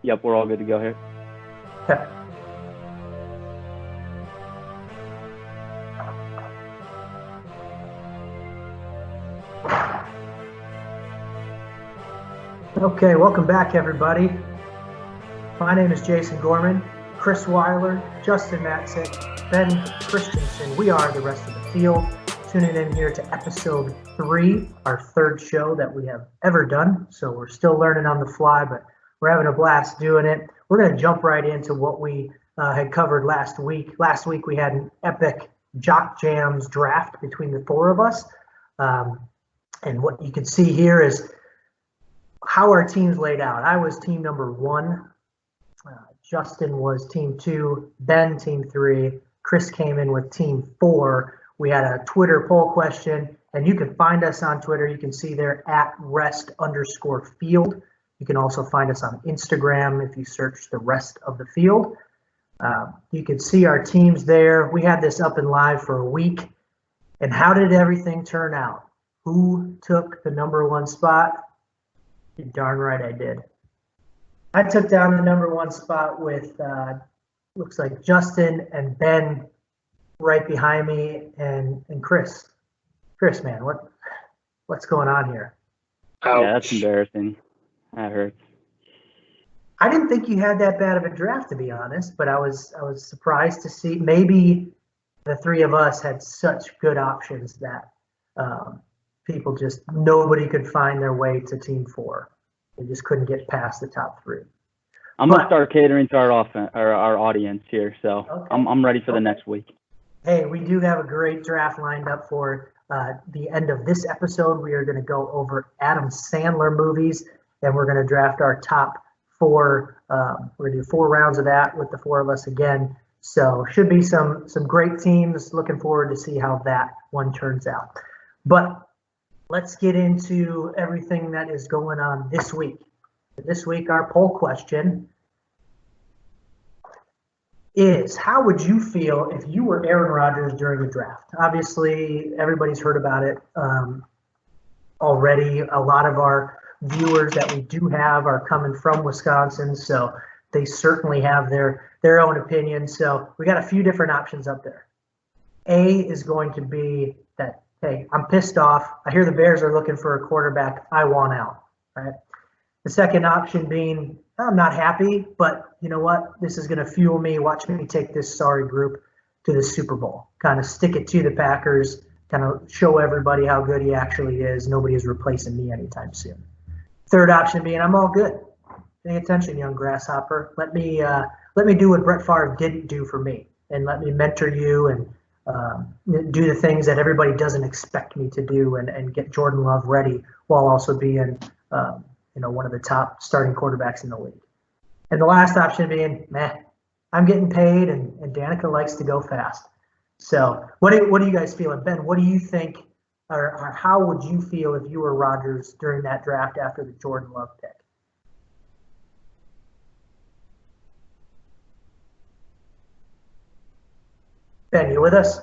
Yep, we're all good to go here. Okay. Okay, welcome back, everybody. My name is Jason Gorman, Chris Weiler, Justin Matzik, Ben Christensen. We are the rest of the field. Tuning in here to episode 3, our third show that we have ever done. So we're still learning on the fly, but we're having a blast doing it. We're going to jump right into what we had covered last week. Last week we had an epic Jock Jams draft between the four of us. And what you can see here is how our teams laid out. I was team number 1. Justin was team 2. Ben, team 3. Chris came in with team 4. We had a Twitter poll question, and you can find us on Twitter. You can see there at rest_field. You can also find us on Instagram if you search the rest of the field. You can see our teams there. We had this up and live for a week. And how did everything turn out? Who took the number 1 spot? You're darn right I did. I took down the number 1 spot with, looks like Justin and Ben right behind me, and Chris. Chris, man, what's going on here? Yeah, that's embarrassing. That hurts. I didn't think you had that bad of a draft, to be honest, but I was surprised to see maybe the three of us had such good options that people just, nobody could find their way to team 4. They just couldn't get past the top 3. I'm gonna start catering to our audience here, so okay. I'm ready for the next week. Hey, we do have a great draft lined up for the end of this episode. We are going to go over Adam Sandler movies, and we're going to draft our top 4. We're going to do 4 rounds of that with the 4 of us again. So should be some great teams. Looking forward to see how that one turns out. But let's get into everything that is going on this week. This week, our poll question is, how would you feel if you were Aaron Rodgers during the draft? Obviously, everybody's heard about it already. A lot of our viewers that we do have are coming from Wisconsin, so they certainly have their own opinion. So we got a few different options up there. A is going to be that, hey, I'm pissed off. I hear the Bears are looking for a quarterback. I want out, right? The second option being, I'm not happy, but you know what? This is going to fuel me. Watch me take this sorry group to the Super Bowl. Kind of stick it to the Packers, kind of show everybody how good he actually is. Nobody is replacing me anytime soon. Third option being, I'm all good. Pay attention, young grasshopper. Let me do what Brett Favre didn't do for me, and let me mentor you and do the things that everybody doesn't expect me to do, and get Jordan Love ready while also being one of the top starting quarterbacks in the league. And the last option being, I'm getting paid, and Danica likes to go fast. So what do you guys feel? And Ben, what do you think, or how would you feel if you were Rodgers during that draft after the Jordan Love pick? Ben, you with us?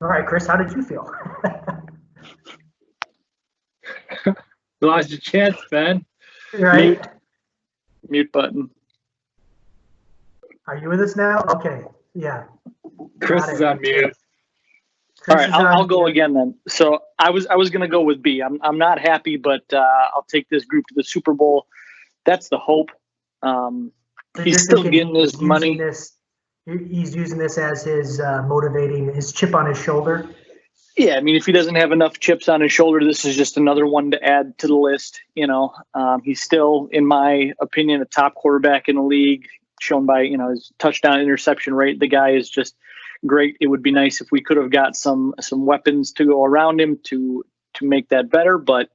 All right, Chris, how did you feel? Lost your chance, Ben. Right. Mute button. Are you with us now? Okay. Yeah. Chris is on mute. All right, I'll go again then. So I was going to go with B. I'm not happy, but I'll take this group to the Super Bowl. That's the hope. He's still getting his money. He's using this as his motivating, his chip on his shoulder. Yeah, I mean, if he doesn't have enough chips on his shoulder, this is just another one to add to the list. He's still, in my opinion, a top quarterback in the league, shown by his touchdown interception rate. The guy is just great. It would be nice if we could have got some weapons to go around him to make that better. But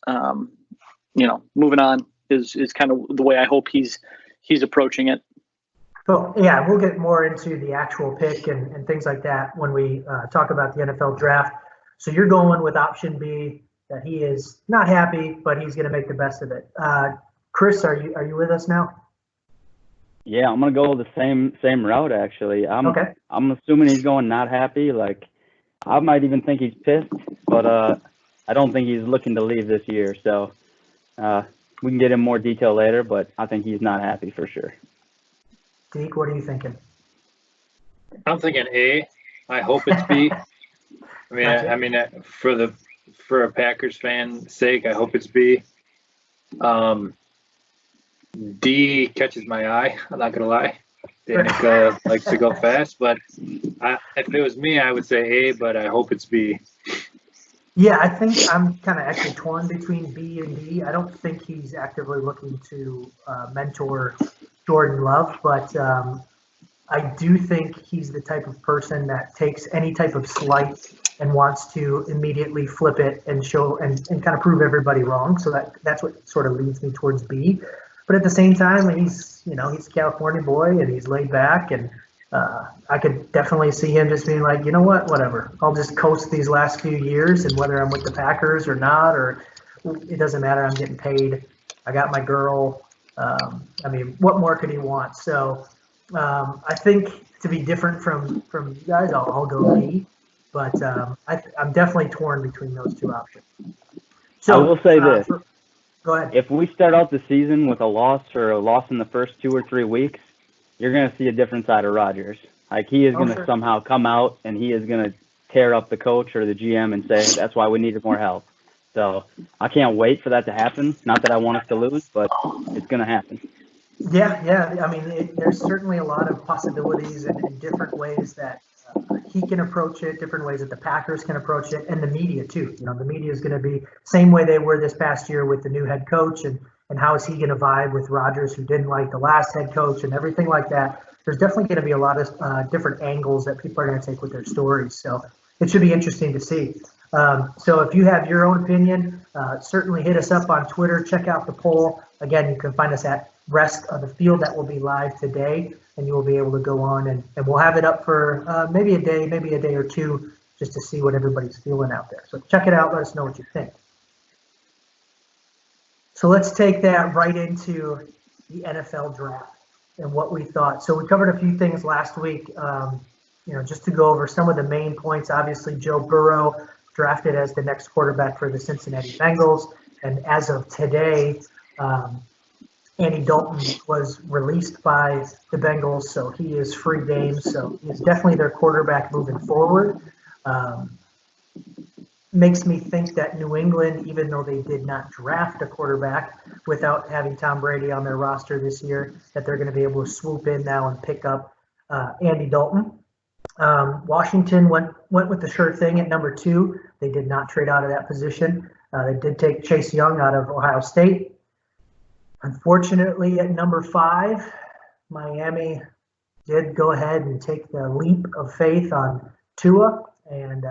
moving on is kind of the way I hope he's approaching it. So, yeah, we'll get more into the actual pick and things like that when we talk about the NFL draft. So you're going with option B, that he is not happy, but he's going to make the best of it. Chris, are you with us now? Yeah, I'm going to go the same route, actually. Okay. I'm assuming he's going not happy. Like, I might even think he's pissed, but I don't think he's looking to leave this year. So We can get in more detail later, but I think he's not happy for sure. Deke, what are you thinking? I'm thinking A. I hope it's B. For a Packers fan sake, I hope it's B. D catches my eye. I'm not gonna lie. Danica likes to go fast, but if it was me, I would say A. But I hope it's B. Yeah, I think I'm kind of actually torn between B and D. I don't think he's actively looking to mentor Jordan Love, but I do think he's the type of person that takes any type of slight and wants to immediately flip it and show and kind of prove everybody wrong. So that's what sort of leads me towards B. But at the same time, he's a California boy and he's laid back, and I could definitely see him just being like, you know what, whatever. I'll just coast these last few years, and whether I'm with the Packers or not, or it doesn't matter. I'm getting paid. I got my girl. What more could he want? So I think to be different from you guys, I'll go B. But I'm definitely torn between those two options. So I will say this. Go ahead. If we start out the season with a loss or a loss in the first 2 or 3 weeks, you're going to see a different side of Rodgers. Like, he is going to somehow come out and he is going to tear up the coach or the GM and say, that's why we needed more help. So I can't wait for that to happen. Not that I want us to lose, but it's going to happen. Yeah. There's certainly a lot of possibilities and different ways that he can approach it, different ways that the Packers can approach it, and the media too. The media is going to be same way they were this past year with the new head coach, and how is he going to vibe with Rodgers, who didn't like the last head coach, and everything like that. There's definitely going to be a lot of different angles that people are going to take with their stories. So it should be interesting to see. So if you have your own opinion, certainly hit us up on Twitter. Check out the poll. Again, you can find us at Rest of the Field. That will be live today, and you will be able to go on and we'll have it up for maybe a day or two, just to see what everybody's feeling out there. So check it out. Let us know what you think. So let's take that right into the NFL draft and what we thought. So we covered a few things last week, just to go over some of the main points. Obviously, Joe Burrow drafted as the next quarterback for the Cincinnati Bengals. And as of today, Andy Dalton was released by the Bengals, so he is free game. So he's definitely their quarterback moving forward. Makes me think that New England, even though they did not draft a quarterback without having Tom Brady on their roster this year, that they're going to be able to swoop in now and pick up Andy Dalton. Washington went with the sure thing at number 2. They did not trade out of that position. They did take Chase Young out of Ohio State. Unfortunately, at number 5, Miami did go ahead and take the leap of faith on Tua, and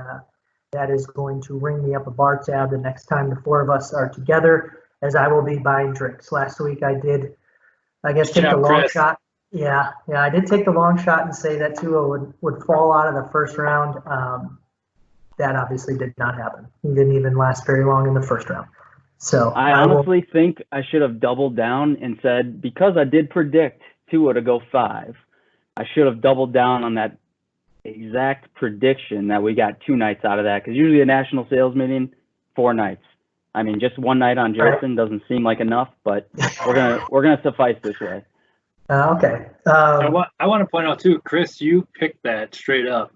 that is going to ring me up a bar tab the next time the 4 of us are together, as I will be buying drinks. Last week I did, take the long shot. Yeah, I did take the long shot and say that Tua would fall out of the first round. That obviously did not happen. He didn't even last very long in the first round. So I honestly think I should have doubled down and said, because I did predict Tua to go 5, I should have doubled down on that exact prediction that we got 2 nights out of that, because usually a national sales meeting, 4 nights. Just one night on Jason doesn't seem like enough, but we're gonna suffice this way. Okay. I want to point out too, Chris, you picked that straight up.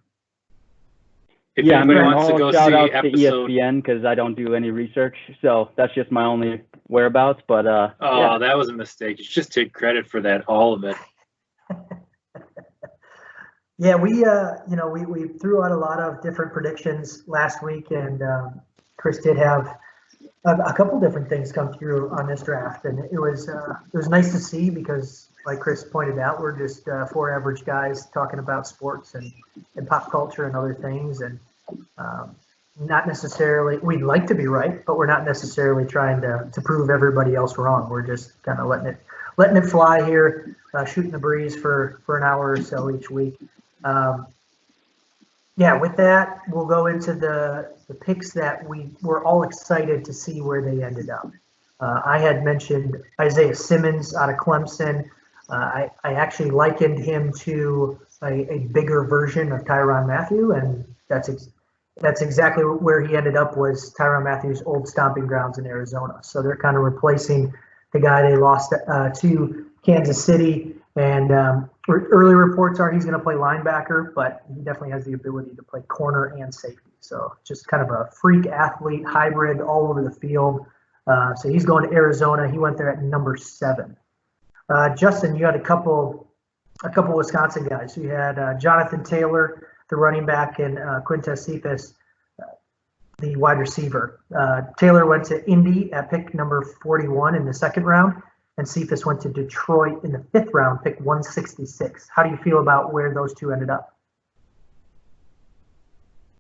If Yeah, anybody wants to go shout see out episode, to ESPN, because I don't do any research, so that's just my only whereabouts. But that was a mistake. You should just take credit for that, all of it. Yeah, we threw out a lot of different predictions last week, and Chris did have a couple different things come through on this draft, and it was nice to see, because, like Chris pointed out, we're just 4 average guys talking about sports and pop culture and other things, and not necessarily, we'd like to be right, but we're not necessarily trying to prove everybody else wrong. We're just kind of letting it fly here, shooting the breeze for an hour or so each week. With that, we'll go into the picks that we were all excited to see where they ended up. I had mentioned Isaiah Simmons out of Clemson. I actually likened him to a bigger version of Tyrann Mathieu, and that's That's exactly where he ended up, was Tyrann Mathieu' old stomping grounds in Arizona. So they're kind of replacing the guy they lost to Kansas City. And early reports are he's going to play linebacker, but he definitely has the ability to play corner and safety. So just kind of a freak athlete, hybrid all over the field. So he's going to Arizona. He went there at number 7. Justin, you had a couple Wisconsin guys. You had Jonathan Taylor, the running back, and Quintez Cephas, the wide receiver. Taylor went to Indy at pick number 41 in the 2nd round, and Cephas went to Detroit in the 5th round, pick 166. How do you feel about where those two ended up?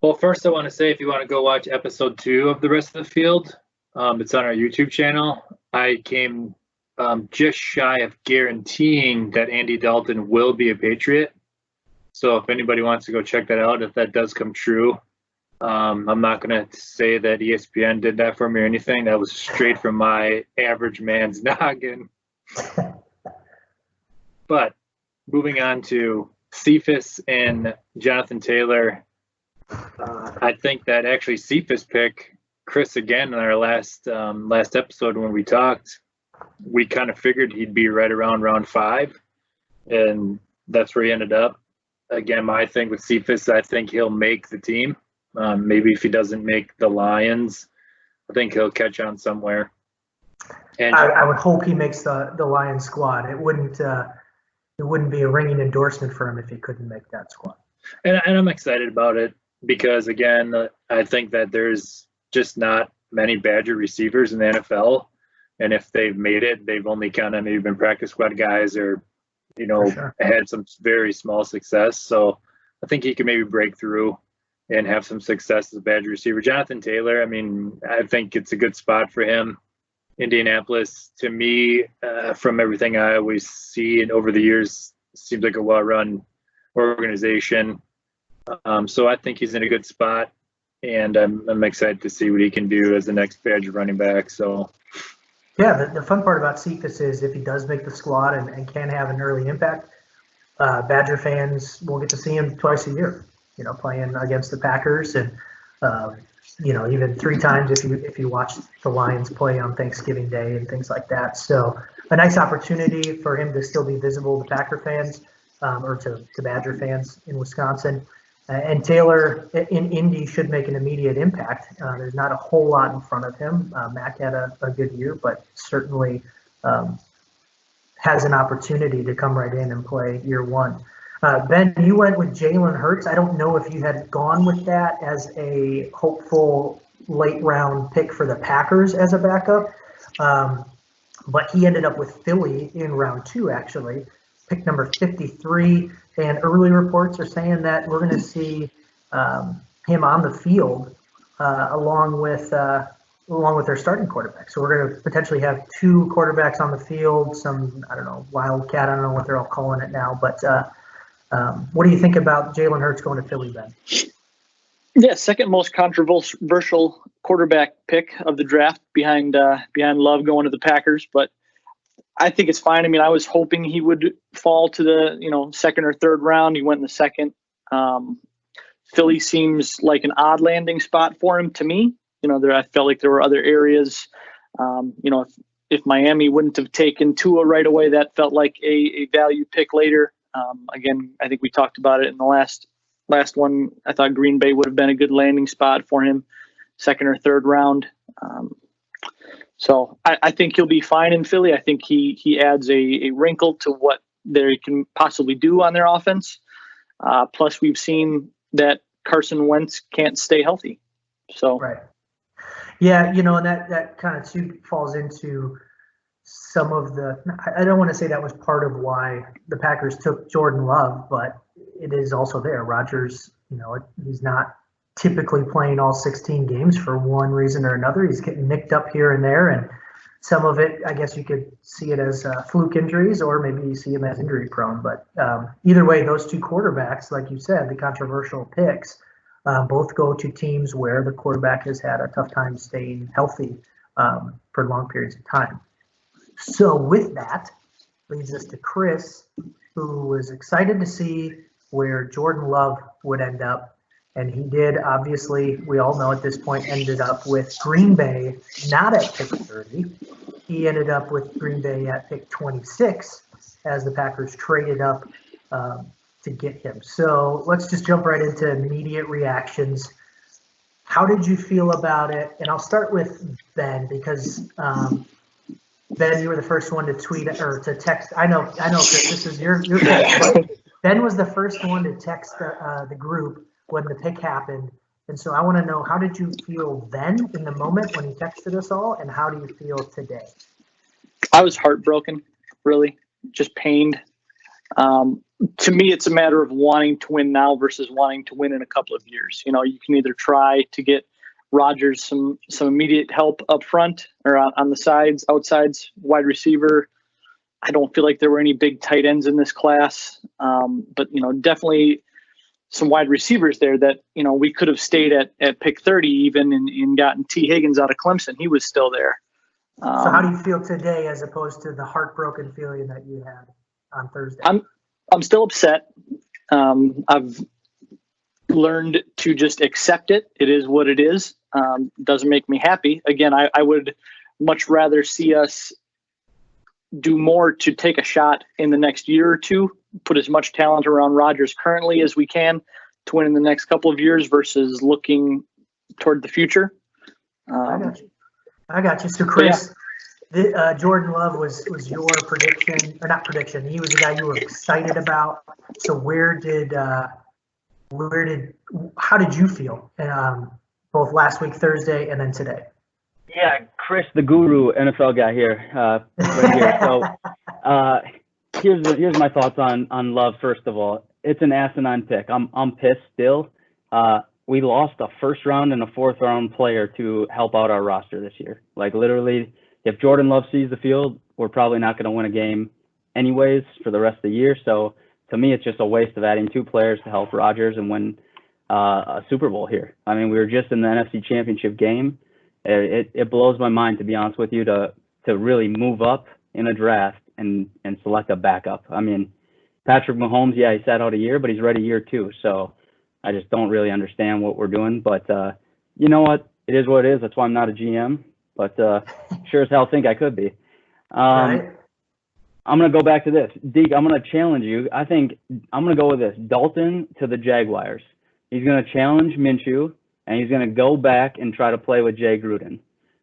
Well, first I want to say, if you want to go watch episode 2 of The Rest of the Field, it's on our YouTube channel. I came just shy of guaranteeing that Andy Dalton will be a Patriot. So if anybody wants to go check that out, if that does come true, I'm not going to say that ESPN did that for me or anything. That was straight from my average man's noggin. But moving on to Cephas and Jonathan Taylor, I think that actually Cephas pick, Chris, again, in our last episode when we talked, we kind of figured he'd be right around round 5, and that's where he ended up. Again, my thing with Cephas, I think he'll make the team. Maybe if he doesn't make the Lions, I think he'll catch on somewhere. And I would hope he makes the Lions squad. It wouldn't be a ringing endorsement for him if he couldn't make that squad. And I'm excited about it because, again, I think that there's just not many Badger receivers in the NFL. And if they've made it, they've only kind of maybe been practice squad guys or, Sure. had some very small success. So I think he can maybe break through and have some success as a Badger receiver. Jonathan Taylor, I mean, I think it's a good spot for him. Indianapolis, to me, from everything I always see and over the years, seems like a well-run organization. So I think he's in a good spot, and I'm excited to see what he can do as the next Badger running back. So. Yeah, the fun part about Cephas is if he does make the squad and can have an early impact, Badger fans will get to see him twice a year, playing against the Packers, and even 3 times if you watch the Lions play on Thanksgiving Day and things like that. So a nice opportunity for him to still be visible to Packer fans or to Badger fans in Wisconsin. And Taylor in Indy should make an immediate impact. There's not a whole lot in front of him. Mac had a good year, but certainly has an opportunity to come right in and play year 1. Ben, you went with Jalen Hurts. I don't know if you had gone with that as a hopeful late round pick for the Packers as a backup, but he ended up with Philly in round 2, actually, pick number 53. And early reports are saying that we're going to see him on the field along with their starting quarterback. So we're going to potentially have 2 quarterbacks on the field, some, Wildcat, I don't know what they're all calling it now. But what do you think about Jalen Hurts going to Philly, Ben? Yeah, second most controversial quarterback pick of the draft behind Love going to the Packers, but I think it's fine. I mean, I was hoping he would fall to the 2nd or 3rd round. He went in the 2nd. Philly seems like an odd landing spot for him to me. I felt like there were other areas. If Miami wouldn't have taken Tua right away, that felt like a value pick later. Again, I think we talked about it in the last one. I thought Green Bay would have been a good landing spot for him, 2nd or 3rd round. So I think he'll be fine in Philly. I think he adds a wrinkle to what they can possibly do on their offense. Plus, we've seen that Carson Wentz can't stay healthy. So right. Yeah, and that kind of too falls into some of the – I don't want to say that was part of why the Packers took Jordan Love, but it is also there. Rodgers, he's not – typically playing all 16 games for one reason or another. He's getting nicked up here and there, and some of it, I guess you could see it as fluke injuries, or maybe you see him as injury prone. But either way, those 2 quarterbacks, like you said, the controversial picks, both go to teams where the quarterback has had a tough time staying healthy for long periods of time. So with that, leads us to Chris, who was excited to see where Jordan Love would end up. And he did, obviously, we all know at this point, ended up with Green Bay, not at pick 30. He ended up with Green Bay at pick 26 as the Packers traded up to get him. So let's just jump right into immediate reactions. How did you feel about it? And I'll start with Ben because Ben, you were the first one to tweet or to text. I know, Chris, this is your Ben was the first one to text the group when the pick happened. And so I want to know, how did you feel then in the moment when he texted us all, and how do you feel today? I was heartbroken, really, just pained. To me, it's a matter of wanting to win now versus wanting to win in a couple of years. You know, you can either try to get Rodgers some immediate help up front or on the sides, outsides, wide receiver. I don't feel like there were any big tight ends in this class, but definitely some wide receivers there that we could have stayed at pick 30 even and gotten T. Higgins out of Clemson. He was still there. So how do you feel today as opposed to the heartbroken feeling that you had on Thursday? I'm still upset. I've learned to just accept it. It is what it is. Doesn't make me happy. Again, I would much rather see us do more to take a shot in the next year or two, put as much talent around Rodgers currently as we can to win in the next couple of years versus looking toward the future. I got you. So Chris, Jordan Love was your prediction, or not prediction. He was the guy you were excited about. So how did you feel both last week, Thursday, and then today? Yeah, Chris, the guru NFL guy here, right here. So here's my thoughts on Love. First of all, it's an asinine pick. I'm pissed still. We lost a first round and a fourth round player to help out our roster this year. Like literally, if Jordan Love sees the field, we're probably not going to win a game anyways for the rest of the year. So to me, it's just a waste of adding two players to help Rodgers and win a Super Bowl here. I mean, we were just in the NFC Championship game. It blows my mind, to be honest with you, to really move up in a draft and select a backup. I mean, Patrick Mahomes, yeah, he sat out a year, but he's ready year two. So I just don't really understand what we're doing. But you know what? It is what it is. That's why I'm not a GM. But sure as hell think I could be. Right. I'm going to go back to this. Deke, I'm going to challenge you. I think I'm going to go with this. Dalton to the Jaguars. He's going to challenge Minshew, and he's going to go back and try to play with Jay Gruden,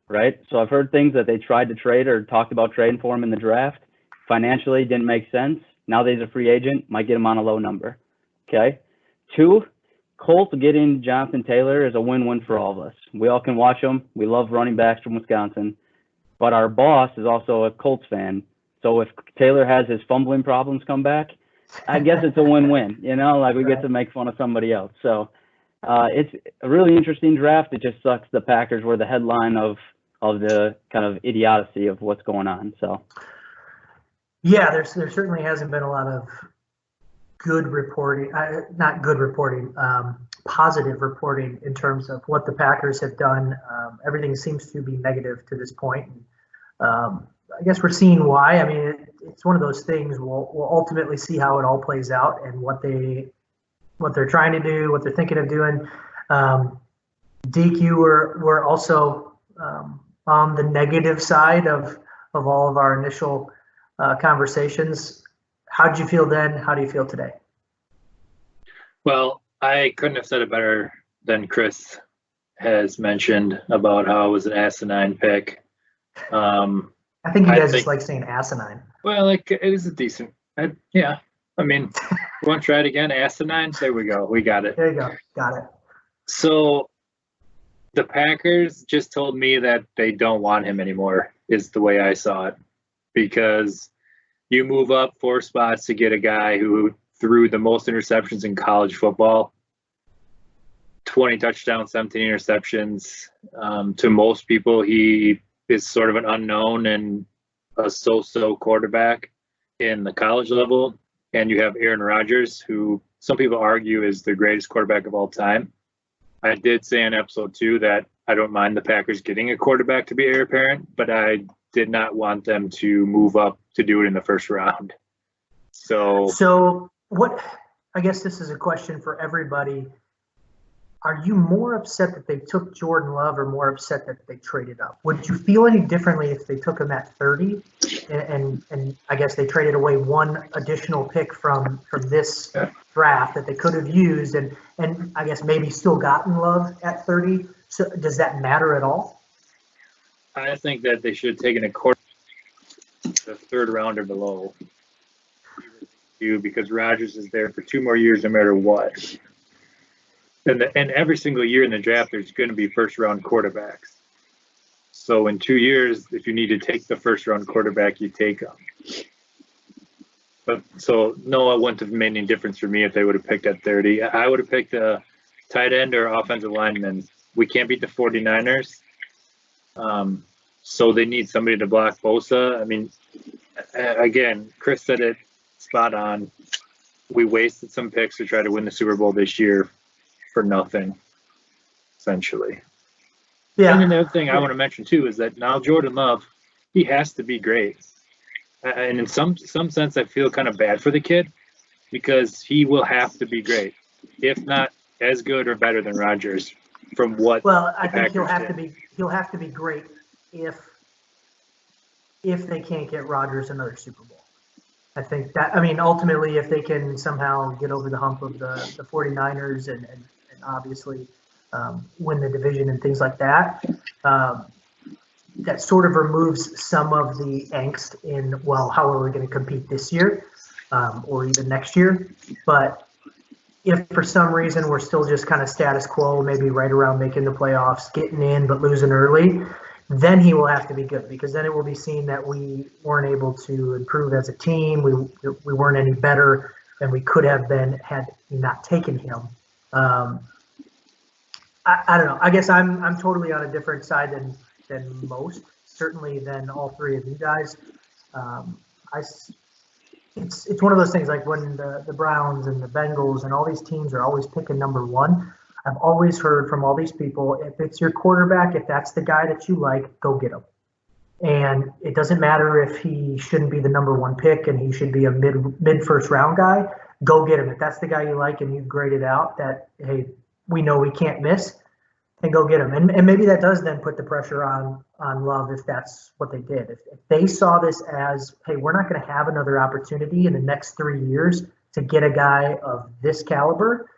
right? So I've heard things that they tried to trade or talked about trading for him in the draft. Financially, didn't make sense. Now that he's a free agent, might get him on a low number, okay? 2, Colts getting Jonathan Taylor is a win-win for all of us. We all can watch him. We love running backs from Wisconsin. But our boss is also a Colts fan. So if Taylor has his fumbling problems come back, I guess it's a win-win. Like we get to make fun of somebody else. So it's a really interesting draft. It just sucks the Packers were the headline of the kind of idiocy of what's going on. So yeah, there certainly hasn't been a lot of good reporting, not good reporting, positive reporting in terms of what the Packers have done. Everything seems to be negative to this point. I guess we're seeing why. I mean, it's one of those things. We'll ultimately see how it all plays out and what they're trying to do, what they're thinking of doing. Deke, you were also on the negative side of all of our initial conversations. How did you feel then? How do you feel today? Well, I couldn't have said it better than Chris has mentioned about how it was an asinine pick. I think you guys just like saying asinine. Well, it is a decent. Yeah. I mean, you want to try it again? Asinine? There we go. We got it. There you go. Got it. So the Packers just told me that they don't want him anymore, is the way I saw it. Because you move up 4 spots to get a guy who threw the most interceptions in college football. 20 touchdowns, 17 interceptions. To most people, he is sort of an unknown and a so-so quarterback in the college level. And you have Aaron Rodgers, who some people argue is the greatest quarterback of all time. I did say in episode 2 that I don't mind the Packers getting a quarterback to be heir apparent, but I did not want them to move up to do it in the first round. So what, I guess this is a question for everybody. are you more upset that they took Jordan Love or more upset that they traded up? Would you feel any differently if they took him at 30 and I guess they traded away one additional pick from this draft that they could have used and I guess maybe still gotten Love at 30? So does that matter at all? I think that they should have taken a quarter, the third round or below, because Rodgers is there for 2 more years no matter what. And every single year in the draft, there's going to be first-round quarterbacks. So in 2 years, if you need to take the first-round quarterback, you take them. But so no, it wouldn't have made any difference for me if they would have picked at 30. I would have picked a tight end or offensive lineman. We can't beat the 49ers. So they need somebody to block Bosa. I mean, again, Chris said it spot on. We wasted some picks to try to win the Super Bowl this year for nothing, essentially. Yeah. And then the other thing I want to mention too is that now Jordan Love, he has to be great. And in some sense, I feel kind of bad for the kid because he will have to be great, if not as good or better than Rodgers. From what? Well, I think Packers he'll have to be great if they can't get Rodgers another Super Bowl. I think that, I mean, ultimately, if they can somehow get over the hump of the 49ers and obviously win the division and things like that, that sort of removes some of the angst in, well, how are we going to compete this year or even next year? But if for some reason we're still just kind of status quo, maybe right around making the playoffs, getting in but losing early, then he will have to be good because then it will be seen that we weren't able to improve as a team. We weren't any better than we could have been had we not taken him. I don't know. I guess I'm totally on a different side than most, certainly than all three of you guys. It's one of those things like when the Browns and the Bengals and all these teams are always picking number one. I've always heard from all these people, if it's your quarterback, if that's the guy that you like, go get him. And it doesn't matter if he shouldn't be the number one pick and he should be a mid first round guy, go get him. If that's the guy you like and you've graded out that, hey, we know we can't miss, then go get him. And maybe that does then put the pressure on Love if that's what they did. If they saw this as, hey, we're not going to have another opportunity in the next 3 years to get a guy of this caliber,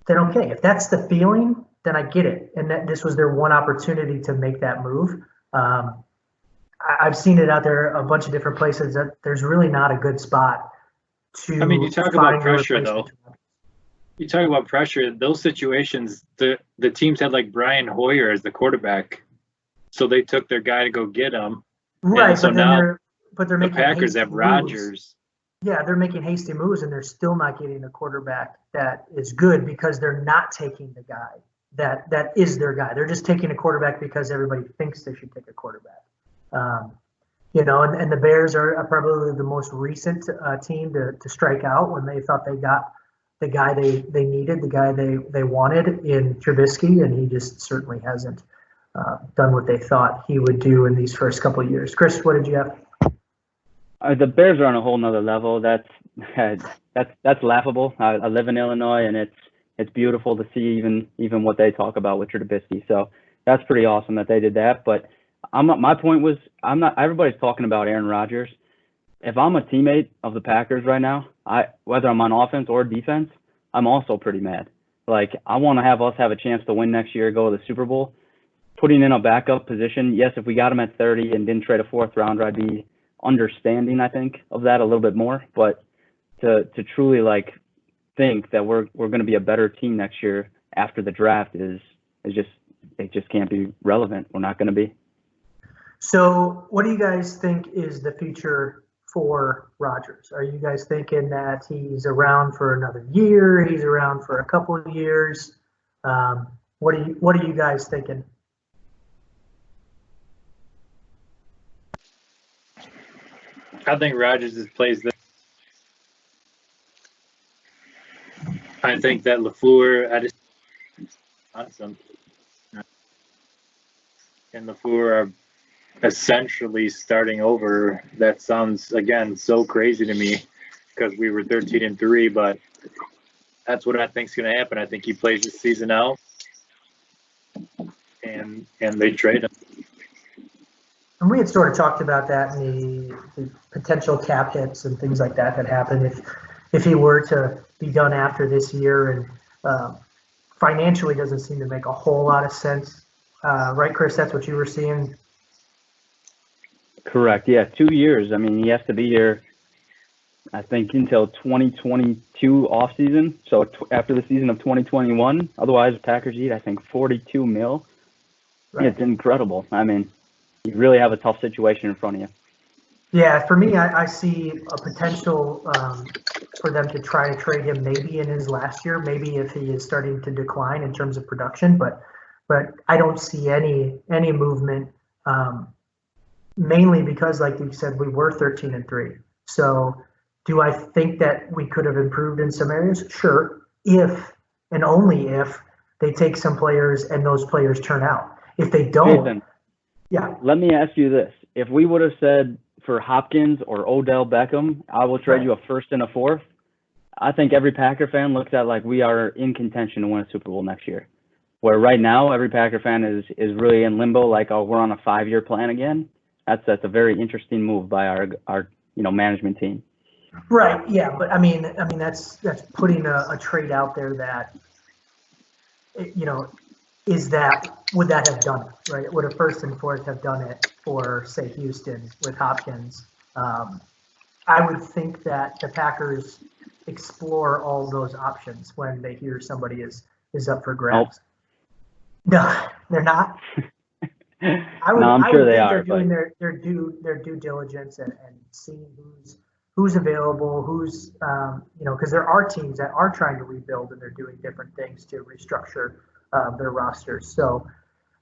then okay. If that's the feeling, then I get it. And that this was their one opportunity to make that move. I've seen it out there a bunch of different places that there's really not a good spot to. I mean, you talk about pressure though. You talk about pressure. Those situations, the teams had like Brian Hoyer as the quarterback, so they took their guy to go get him. Right. And so now they're the making Packers have Rodgers. Moves. Yeah, they're making hasty moves, and they're still not getting a quarterback that is good because they're not taking the guy that is their guy. They're just taking a quarterback because everybody thinks they should take a quarterback. And the Bears are probably the most recent team to strike out when they thought they got the guy they needed, the guy they wanted in Trubisky, and he just certainly hasn't done what they thought he would do in these first couple of years. Chris, what did you have? The Bears are on a whole nother level. That's laughable. I live in Illinois, and it's beautiful to see even what they talk about with Trubisky. So that's pretty awesome that they did that. But my point was, I'm not. Everybody's talking about Aaron Rodgers. If I'm a teammate of the Packers right now, whether I'm on offense or defense, I'm also pretty mad. Like, I want to have us have a chance to win next year, go to the Super Bowl. Putting in a backup position, yes, if we got him at 30 and didn't trade a fourth rounder, I'd be understanding, I think, of that a little bit more. But to truly like think that we're going to be a better team next year after the draft is just, it just can't be relevant. We're not going to be. So what do you guys think is the future for Rodgers? Are you guys thinking that he's around for another year? He's around for a couple of years? What are you guys thinking? I think Rodgers just plays this. I think that LaFleur, awesome. And LaFleur are essentially starting over. That sounds, again, so crazy to me because we were 13-3, but That's what I think is going to happen. I think he plays this season out, and they trade him. And we had sort of talked about that in the potential cap hits and things like that happen if he were to be done after this year. And financially doesn't seem to make a whole lot of sense. Right, Chris? That's what you were seeing? Correct. Yeah, 2 years. I mean, he has to be here, I think, until 2022 off season. So after the season of 2021, otherwise Packers eat, I think, $42 million. Right. It's incredible. I mean, you really have a tough situation in front of you. Yeah, for me, I see a potential for them to try to trade him maybe in his last year, maybe if he is starting to decline in terms of production, but I don't see any movement, mainly because, like you said, we were 13-3. So do I think that we could have improved in some areas? Sure, if and only if they take some players and those players turn out. If they don't, Jason, yeah. Let me ask you this. If we would have said for Hopkins or Odell Beckham, I will trade you a first and a fourth, I think every Packer fan looks at like we are in contention to win a Super Bowl next year. Where right now, every Packer fan is really in limbo, like, oh, we're on a 5-year plan again. That's a very interesting move by our management team. Right. Yeah, but I mean that's putting a trade out there that, would that have done it, right? Would a first and fourth have done it for, say, Houston with Hopkins? I would think that the Packers explore all those options when they hear somebody is up for grabs. Nope. No, they're not. I'm sure they are. They're doing their due diligence and seeing who's available, who's because there are teams that are trying to rebuild and they're doing different things to restructure their rosters. So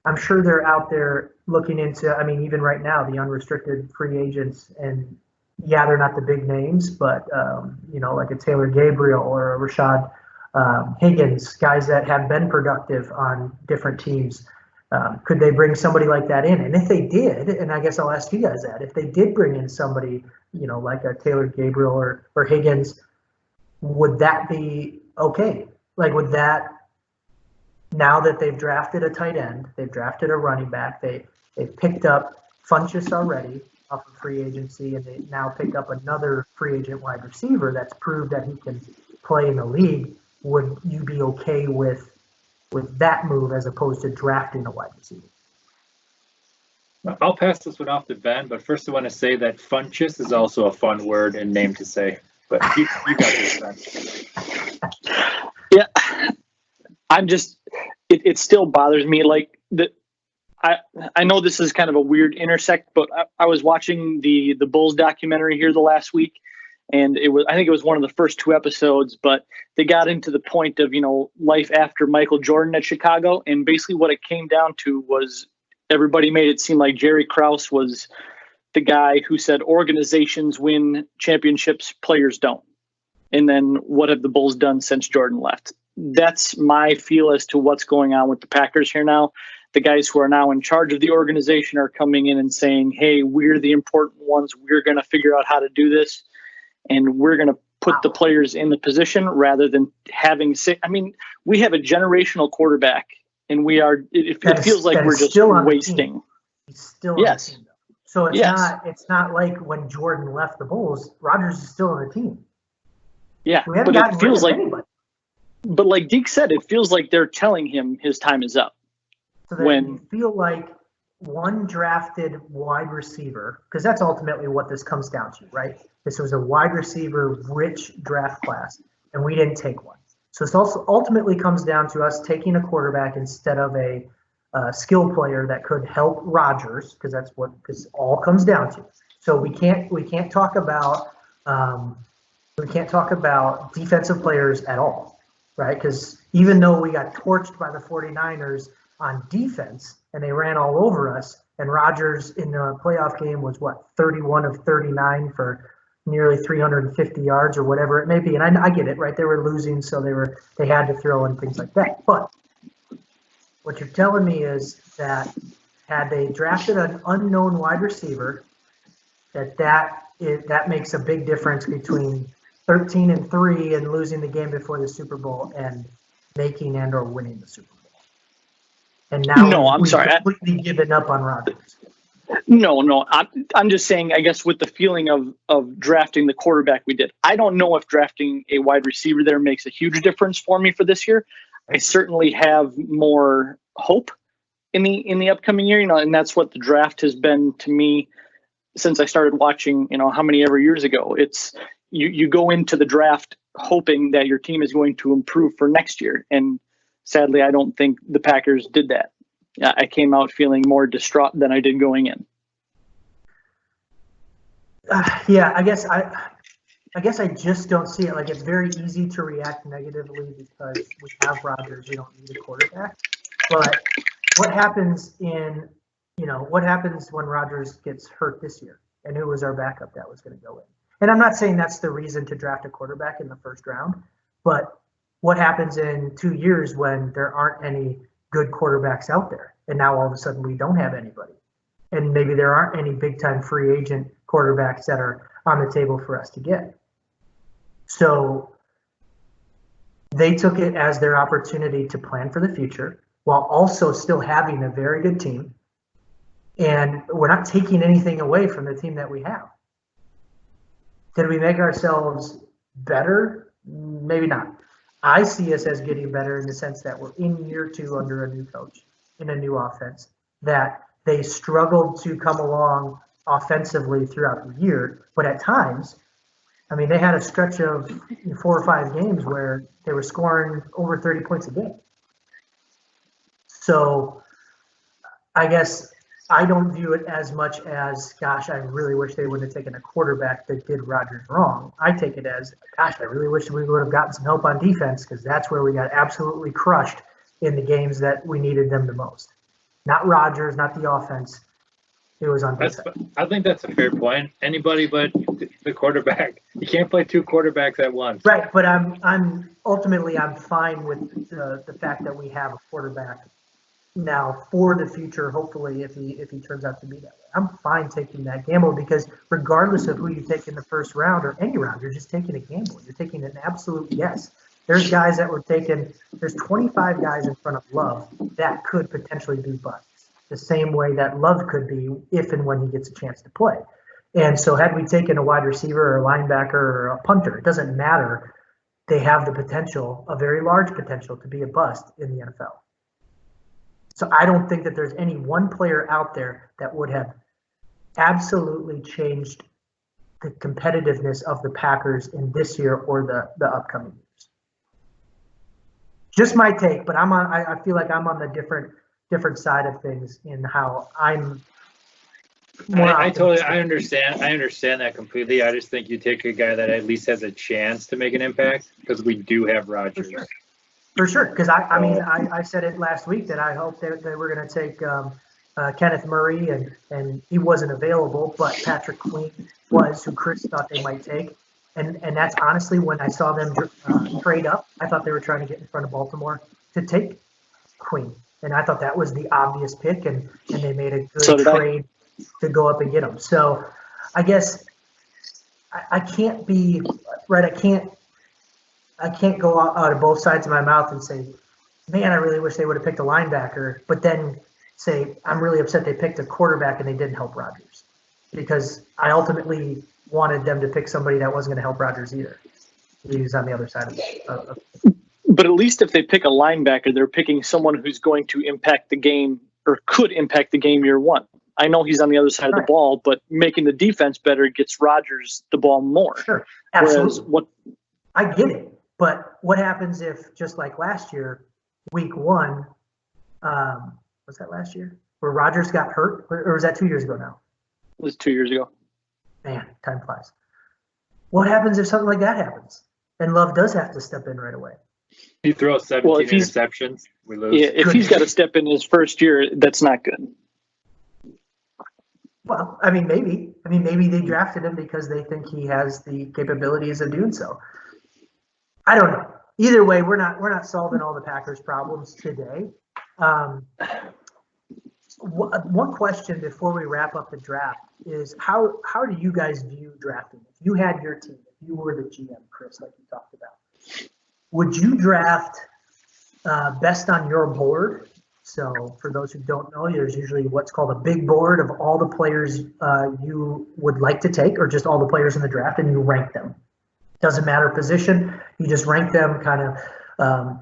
I'm sure they're out there looking into, even right now, the unrestricted free agents, and yeah, they're not the big names, but like a Taylor Gabriel or a Rashad Higgins, guys that have been productive on different teams. Could they bring somebody like that in? And if they did, and I guess I'll ask you guys that, if they did bring in somebody, like a Taylor Gabriel or Higgins, would that be okay? Like, would that, now that they've drafted a tight end, they've drafted a running back, they've picked up Funchess already off of free agency, and they now picked up another free agent wide receiver that's proved that he can play in the league, would you be okay with that move as opposed to drafting a wide receiver? I'll pass this one off to Ben, but first I want to say that Funchess is also a fun word and name to say. But you got this, Ben. Yeah, I'm just, it still bothers me. Like, I know this is kind of a weird intersect, but I was watching the Bulls documentary here the last week, and I think it was one of the first 2 episodes, but they got into the point of, life after Michael Jordan at Chicago. And basically what it came down to was everybody made it seem like Jerry Krause was the guy who said organizations win championships, players don't. And then what have the Bulls done since Jordan left? That's my feel as to what's going on with the Packers here now. The guys who are now in charge of the organization are coming in and saying, hey, we're the important ones. We're going to figure out how to do this. And we're going to put the players in the position rather than having we have a generational quarterback, and it feels like we're just wasting. He's still on the team, though. So it's not like when Jordan left the Bulls, Rodgers is still on the team. Yeah, we haven't gotten rid of anybody. But like Deke said, it feels like they're telling him his time is up. So that you feel like one drafted wide receiver, because that's ultimately what this comes down to, right? This was a wide receiver rich draft class, and we didn't take one. So this also ultimately comes down to us taking a quarterback instead of a skill player that could help Rodgers, because that's what this all comes down to. So we can't talk about defensive players at all, right? Because even though we got torched by the 49ers on defense and they ran all over us, and Rodgers in the playoff game was 31 of 39 for nearly 350 yards or whatever it may be. And I get it, right? They were losing, so they had to throw and things like that. But what you're telling me is that had they drafted an unknown wide receiver, that makes a big difference between 13-3 and losing the game before the Super Bowl and making and/or winning the Super Bowl. And now I'm sorry. completely given up on Rodgers. No. I'm just saying, I guess, with the feeling of drafting the quarterback we did. I don't know if drafting a wide receiver there makes a huge difference for me for this year. I certainly have more hope in the upcoming year, and that's what the draft has been to me since I started watching, how many ever years ago. It's you go into the draft hoping that your team is going to improve for next year. And sadly, I don't think the Packers did that. I came out feeling more distraught than I did going in. Yeah, I guess I just don't see it. Like, it's very easy to react negatively because we have Rodgers. We don't need a quarterback. But what happens what happens when Rodgers gets hurt this year? And who was our backup that was going to go in? And I'm not saying that's the reason to draft a quarterback in the first round, but what happens in 2 years when there aren't any good quarterbacks out there? And now all of a sudden we don't have anybody. And maybe there aren't any big time free agent quarterbacks that are on the table for us to get. So they took it as their opportunity to plan for the future while also still having a very good team. And we're not taking anything away from the team that we have. Did we make ourselves better? Maybe not. I see us as getting better in the sense that we're in year 2 under a new coach, in a new offense, that they struggled to come along offensively throughout the year. But at times, they had a stretch of 4 or 5 games where they were scoring over 30 points a game. So I guess I don't view it as much as, gosh, I really wish they would have taken a quarterback that did Rodgers wrong. I take it as, gosh, I really wish we would have gotten some help on defense, because that's where we got absolutely crushed in the games that we needed them the most. Not Rodgers, not the offense. It was on defense. I think that's a fair point. Anybody but the quarterback. You can't play 2 quarterbacks at once. Right, but I'm ultimately fine with the fact that we have a quarterback now for the future. Hopefully, if he turns out to be that way, I'm fine taking that gamble, because regardless of who you take in the first round or any round, you're just taking a gamble. You're taking an absolute guess. There's guys that were taken. There's 25 guys in front of Love that could potentially be busts, the same way that Love could be if and when he gets a chance to play. And so had we taken a wide receiver or a linebacker or a punter, it doesn't matter. They have the potential, a very large potential, to be a bust in the NFL. So I don't think that there's any one player out there that would have absolutely changed the competitiveness of the Packers in this year or the upcoming years. Just my take, but I feel like I'm on the different side of things in how I'm more I understand that completely. I just think you take a guy that at least has a chance to make an impact, because we do have Rodgers. For sure, because I said it last week that I hoped that they were going to take Kenneth Murray, and he wasn't available, but Patrick Queen was, who Chris thought they might take. And that's honestly, when I saw them trade up, I thought they were trying to get in front of Baltimore to take Queen. And I thought that was the obvious pick, and they made a good trade to go up and get him. So I guess I can't be right. I can't go out of both sides of my mouth and say, man, I really wish they would have picked a linebacker, but then say, I'm really upset they picked a quarterback and they didn't help Rodgers, because I ultimately wanted them to pick somebody that wasn't going to help Rodgers either. He was on the other side of But at least if they pick a linebacker, they're picking someone who's going to impact the game, or could impact the game year 1. I know he's on the other side of the ball, but making the defense better gets Rodgers the ball more. Sure, absolutely. I get it. But what happens if, just like last year, week 1, was that last year, where Rodgers got hurt? Or was that 2 years ago now? It was 2 years ago. Man, time flies. What happens if something like that happens and Love does have to step in right away? He throws 17 interceptions. We lose. Yeah, if he's got to step in his first year, that's not good. Well, maybe. Maybe they drafted him because they think he has the capabilities of doing so. I don't know. Either way, we're not solving all the Packers' problems today. One question before we wrap up the draft is how do you guys view drafting? If you had your team, if you were the GM, Chris, like you talked about, would you draft best on your board? So for those who don't know, there's usually what's called a big board of all the players you would like to take, or just all the players in the draft, and you rank them. Doesn't matter position, you just rank them kind of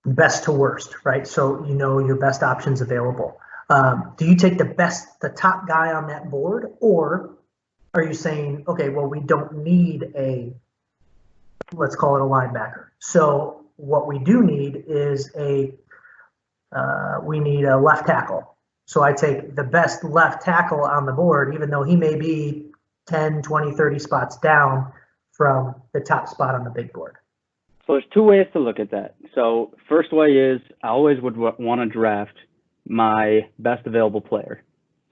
best to worst, right? So you know your best options available. Do you take the top guy on that board, or are you saying, okay, well, we don't need let's call it a linebacker. So what we do need is we need a left tackle. So I take the best left tackle on the board, even though he may be 10, 20, 30 spots down from the top spot on the big board. So there's two ways to look at that. So first way is I always would want to draft my best available player,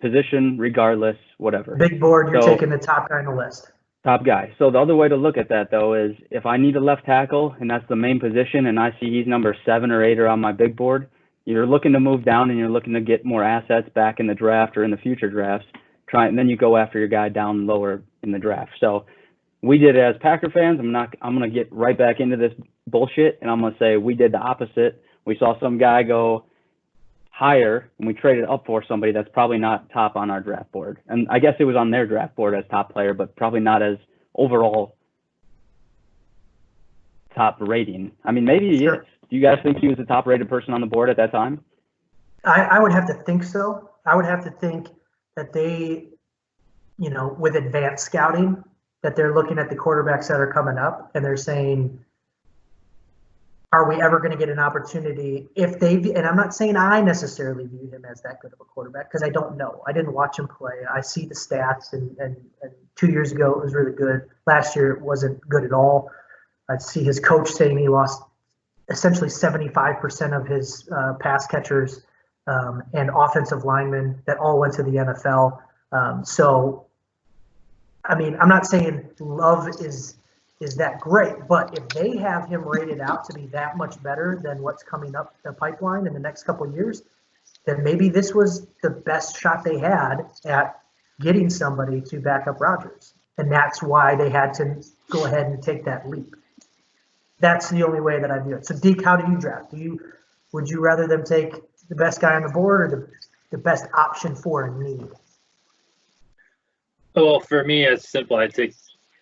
position, regardless, whatever. Big board, you're taking the top guy on the list. Top guy. So the other way to look at that, though, is if I need a left tackle and that's the main position and I see he's number 7 or 8 on my big board, you're looking to move down and you're looking to get more assets back in the draft or in the future drafts. And then you go after your guy down lower in the draft. So we did it as Packer fans. I'm going to get right back into this bullshit, and I'm going to say we did the opposite. We saw some guy go higher, and we traded up for somebody that's probably not top on our draft board. And I guess it was on their draft board as top player, but probably not as overall top rating. I mean, maybe he is. Do you guys think he was the top rated person on the board at that time? I would have to think so. I would have to think that they, with advanced scouting, that they're looking at the quarterbacks that are coming up and they're saying, are we ever going to get an opportunity if and I'm not saying I necessarily view him as that good of a quarterback because I don't know. I didn't watch him play. I see the stats and 2 years ago it was really good. Last year it wasn't good at all. I see his coach saying he lost essentially 75% of his pass catchers and offensive linemen that all went to the NFL. So, I mean, I'm not saying Love is that great, but if they have him rated out to be that much better than what's coming up the pipeline in the next couple of years, then maybe this was the best shot they had at getting somebody to back up Rodgers. And that's why they had to go ahead and take that leap. That's the only way that I view it. So, Deke, how do you draft? Would you rather them take the best guy on the board or the best option for a need? Well, for me, it's simple. I take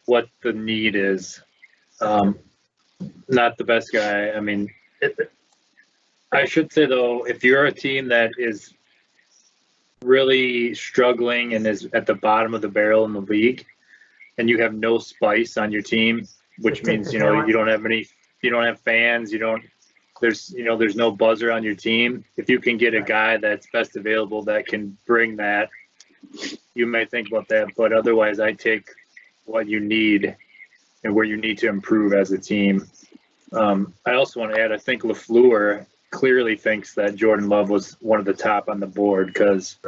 what the need is, not the best guy. I mean, I should say, though, if you're a team that is really struggling and is at the bottom of the barrel in the league and you have no spice on your team, which means, you don't have fans, there's no buzzer on your team. If you can get a guy that's best available that can bring that, you may think about that, but otherwise I take what you need and where you need to improve as a team. I also want to add, I think LaFleur clearly thinks that Jordan Love was one of the top on the board because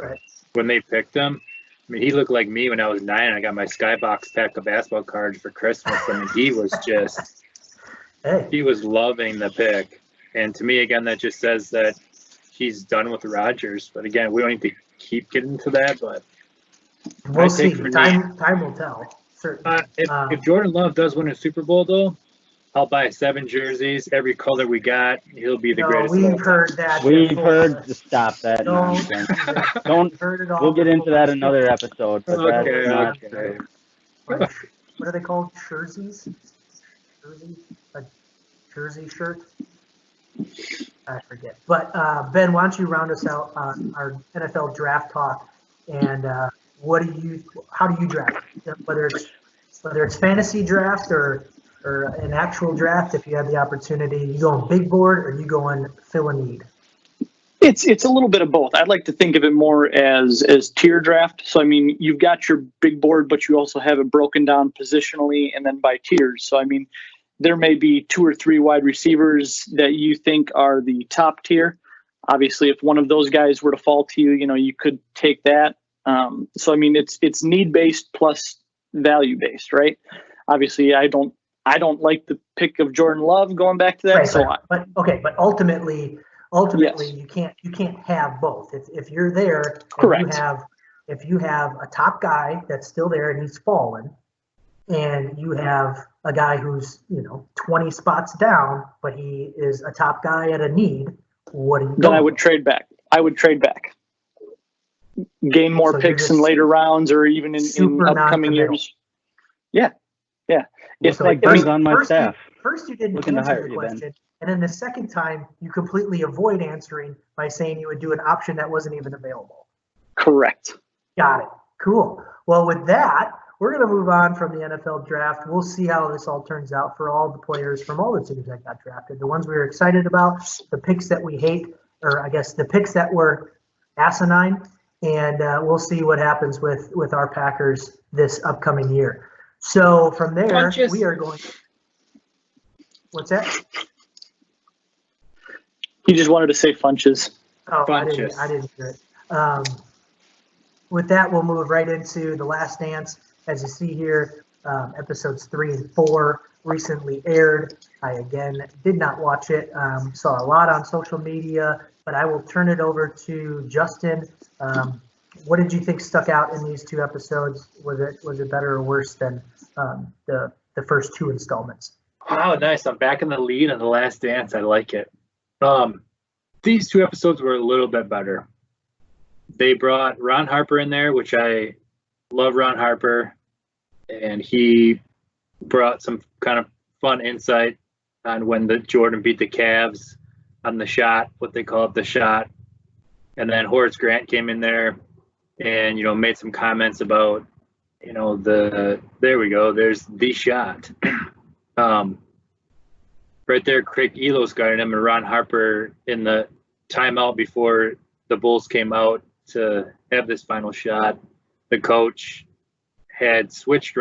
when they picked him, I mean, he looked like me when I was 9 and I got my Skybox pack of basketball cards for Christmas. I mean, he was just he was loving the pick. And to me, again, that just says that he's done with Rodgers. But again, we don't need to keep getting to that, but we'll see. Time will tell. Certainly. If Jordan Love does win a Super Bowl, though, I'll buy 7 jerseys, every color we got. He'll be the greatest. We've heard that. We've heard to stop that nonsense. Don't. Heard it all. We'll get into that another episode. But Okay. What are they called? Jerseys? A jersey shirt? I forget. But Ben, why don't you round us out on our NFL draft talk? And how do you draft? Whether it's fantasy draft or an actual draft, if you have the opportunity, you go on big board or you go on fill a need? It's a little bit of both. I'd like to think of it more as tier draft. So, I mean, you've got your big board, but you also have it broken down positionally and then by tiers. So, I mean, there may be 2 or 3 wide receivers that you think are the top tier. Obviously, if one of those guys were to fall to you, you could take that. So, I mean, it's need-based plus value-based, right? Obviously, I don't like the pick of Jordan Love going back to that. Right, but ultimately, yes. you can't have both. If you're there, correct. If you have a top guy that's still there and he's fallen, and you have a guy who's 20 spots down, but he is a top guy at a need, what do you? Then I would trade back. Gain more So picks in later rounds or even in upcoming years. Yeah. If like Ben's on my staff. First you didn't Looking to answer hire the you, Ben. question, and then the second time you completely avoid answering by saying you would do an option that wasn't even available. Correct. Got it. Cool. Well, with that, we're going to move on from the NFL draft. We'll see how this all turns out for all the players from all the teams that got drafted. The ones we were excited about, the picks that we hate, or I guess the picks that were asinine, and we'll see what happens with our Packers this upcoming year. So from there, Funches. we are going. What's that? He just wanted to say Funches. Oh, Funches. I didn't hear it. With that, we'll move right into The Last Dance. As you see here, episodes 3 and 4 recently aired. I, again, did not watch it. Saw a lot on social media, but I will turn it over to Justin. What did you think stuck out in these 2 episodes? Was it better or worse than the first 2 installments? Oh, nice. I'm back in the lead on The Last Dance. I like it. These 2 episodes were a little bit better. They brought Ron Harper in there, which I love Ron Harper, and he brought some kind of fun insight on when the Jordan beat the Cavs on the shot, what they call it, the shot. And then Horace Grant came in there and, made some comments about, there we go, there's the shot. Right there, Craig Elos guarded him, and Ron Harper in the timeout before the Bulls came out to have this final shot. The coach had switched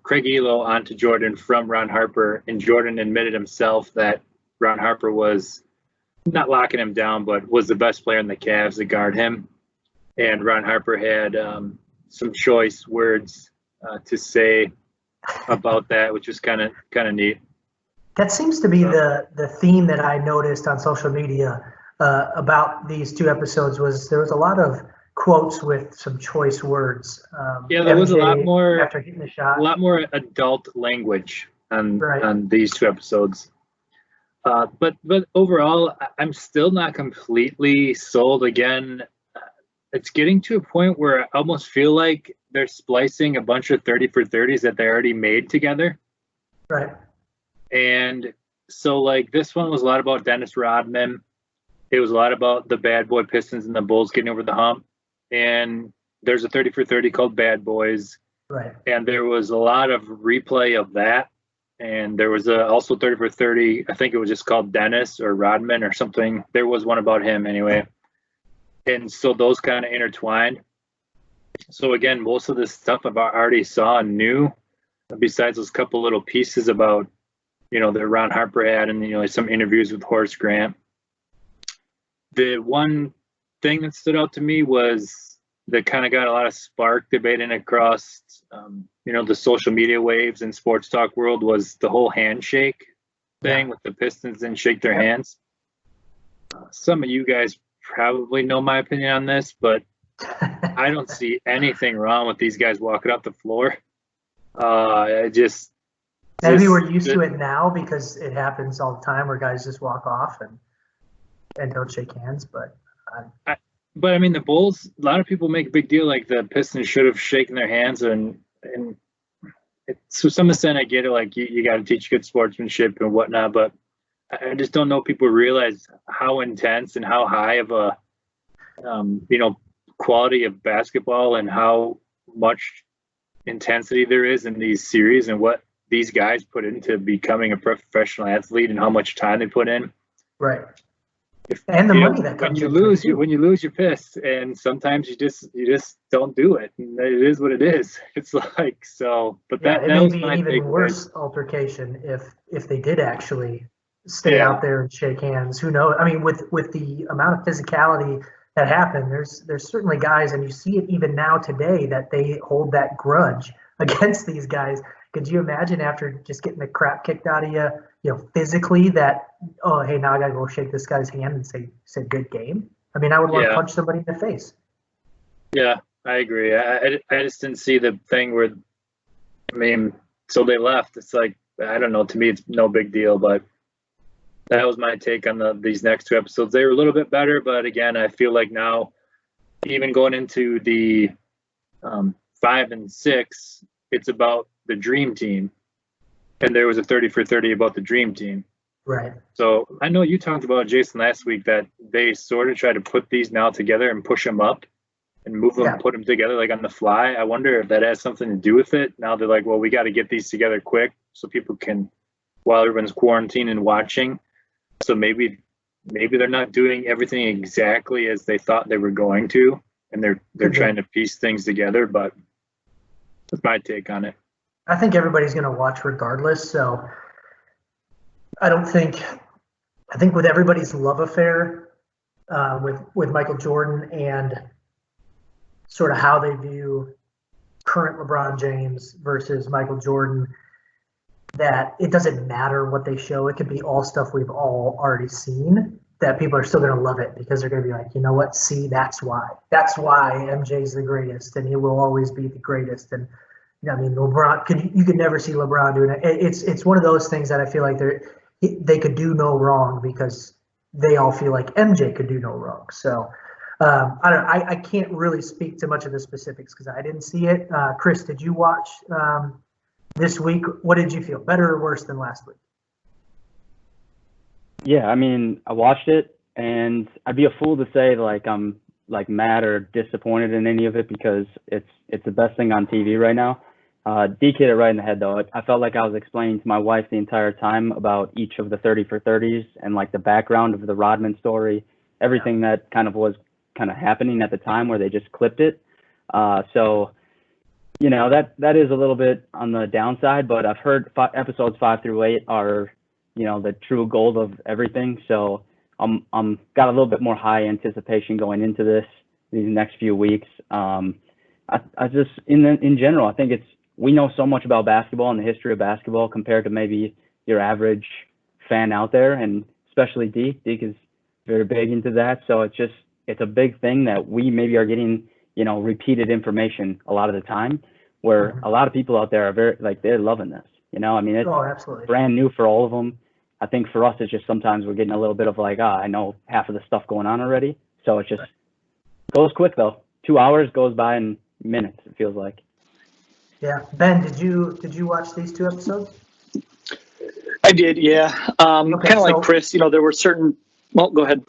Craig Elo onto Jordan from Ron Harper, and Jordan admitted himself that Ron Harper was not locking him down, but was the best player in the Cavs to guard him. And Ron Harper had some choice words to say about that, which was kind of neat. That seems to be the theme that I noticed on social media about these 2 episodes. There was a lot of quotes with some choice words. There was a lot more after hitting the shot. A lot more adult language on these 2 episodes. But overall, I'm still not completely sold. Again, it's getting to a point where I almost feel like they're splicing a bunch of 30 for 30s that they already made together. Right. And so, this one was a lot about Dennis Rodman. It was a lot about the Bad Boy Pistons and the Bulls getting over the hump. And there's a 30 for 30 called Bad Boys. Right. And there was a lot of replay of that. And there was also 30 for 30. I think it was just called Dennis or Rodman or something. There was one about him anyway. And so those kind of intertwined. So again, most of this stuff I already saw and knew, besides those couple little pieces about, that Ron Harper had and, some interviews with Horace Grant. The one thing that stood out to me was that kind of got a lot of spark debating across, the social media waves and sports talk world was the whole handshake thing with the Pistons and shake their hands. Some of you guys probably know my opinion on this, but I don't see anything wrong with these guys walking up the floor. Maybe we're used to it now because it happens all the time where guys just walk off and don't shake hands. But I mean, the Bulls, a lot of people make a big deal like the Pistons should have shaken their hands. And to some extent, I get it. Like, you got to teach good sportsmanship and whatnot. But I just don't know if people realize how intense and how high of a, quality of basketball and how much intensity there is in these series and what these guys put into becoming a professional athlete and how much time they put in. Right. And the money that comes when you lose, you're pissed, and sometimes you just don't do it. And it is what it is. It's like so. But it may be an even worse altercation if they did actually stay out there and shake hands. Who knows? I mean, with the amount of physicality that happened, there's certainly guys, and you see it even now today, that they hold that grudge against these guys. Could you imagine after just getting the crap kicked out of you, physically, that, oh, hey, now I got to go shake this guy's hand and say good game? I mean, I would want to punch somebody in the face. Yeah, I agree. I just didn't see the thing where, so they left. It's like, I don't know. To me, it's no big deal, but that was my take on these next two episodes. They were a little bit better, but again, I feel like now, even going into the 5 and 6, it's about the dream team. And there was a 30 for 30 about the dream team. Right. So I know you talked about, Jason, last week that they sort of try to put these now together and push them up and move them, put them together like on the fly. I wonder if that has something to do with it. Now they're like, well, we got to get these together quick so people can, while everyone's quarantined and watching. So maybe they're not doing everything exactly as they thought they were going to, and they're trying to piece things together. But that's my take on it. I think everybody's going to watch regardless. So I think with everybody's love affair with Michael Jordan and sort of how they view current LeBron James versus Michael Jordan, that it doesn't matter what they show. It could be all stuff we've all already seen, that people are still going to love it because they're going to be like, you know what? See, that's why MJ's the greatest and he will always be the greatest. And I mean, LeBron, you could never see LeBron doing it. It's one of those things that I feel like they could do no wrong because they all feel like MJ could do no wrong. So I can't really speak to much of the specifics because I didn't see it. Chris, did you watch this week? What did you feel? Better or worse than last week? Yeah, I mean, I watched it, and I'd be a fool to say like I'm like mad or disappointed in any of it because it's the best thing on TV right now. Deke hit it right in the head though. I felt like I was explaining to my wife the entire time about each of the 30 for 30s and like the background of the Rodman story, everything that kind of was kind of happening at the time where they just clipped it. So, you know, that is a little bit on the downside, but I've heard episodes 5 through 8 are, you know, the true gold of everything. So I'm got a little bit more high anticipation going into these next few weeks. I just in general, I think we know so much about basketball and the history of basketball compared to maybe your average fan out there, and especially Deke. Deke is very big into that. So it's a big thing that we maybe are getting, you know, repeated information a lot of the time, where a lot of people out there are very, like, they're loving this, you know, I mean, it's absolutely brand new for all of them. I think for us, it's just sometimes we're getting a little bit of like, I know half of the stuff going on already. So it just goes quick though. 2 hours goes by in minutes, it feels like. Yeah. Ben, did you watch these 2 episodes? I did, yeah. Kind of like Chris, you know, there were certain, well, go ahead.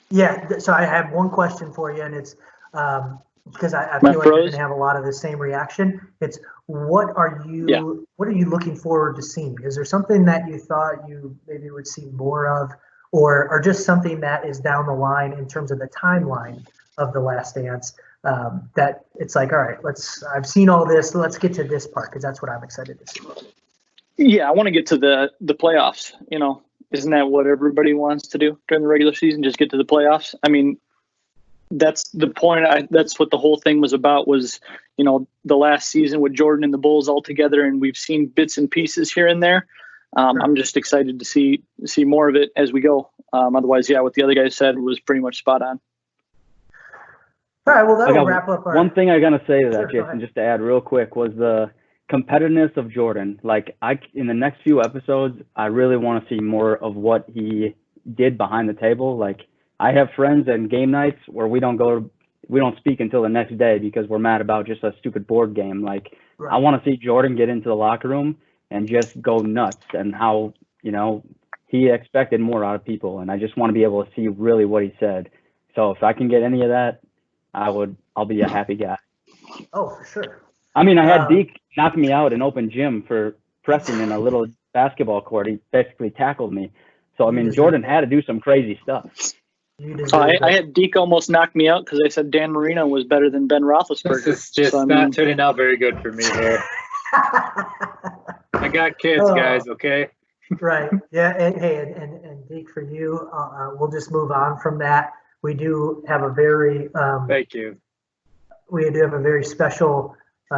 Yeah, so I have one question for you, and it's because I feel like you're going to have a lot of the same reaction. It's what are you looking forward to seeing? Is there something that you thought you maybe would see more of, or just something that is down the line in terms of the timeline of The Last Dance that it's like, all right, I've seen all this, let's get to this part because that's what I'm excited to see. Yeah, I want to get to the playoffs, you know. Isn't that what everybody wants to do during the regular season? Just get to the playoffs. I mean, that's the point. That's what the whole thing was about was, you know, the last season with Jordan and the Bulls all together, and we've seen bits and pieces here and there. I'm just excited to see more of it as we go. Otherwise, yeah, what the other guys said was pretty much spot on. All right, well, that'll wrap up our... One thing I got to say to that, Sure, Jason, just to add real quick, was the competitiveness of Jordan. Like, in the next few episodes, I really want to see more of what he did behind the table. Like, I have friends and game nights where we don't speak until the next day because we're mad about just a stupid board game. Like, I want to see Jordan get into the locker room and just go nuts, and how, you know, he expected more out of people. And I just want to be able to see really what he said. So if I can get any of that, I'll be a happy guy. Oh, for sure. I mean, I had Deke knock me out in open gym for pressing in a little basketball court. He basically tackled me. So, I mean, Jordan had to do some crazy stuff. I had Deke almost knock me out because I said Dan Marino was better than Ben Roethlisberger. This is just not turning out very good for me here. I got kids, guys, okay? Right. Yeah, and Deke, for you, we'll just move on from that. We do have a very thank you. We do have a very special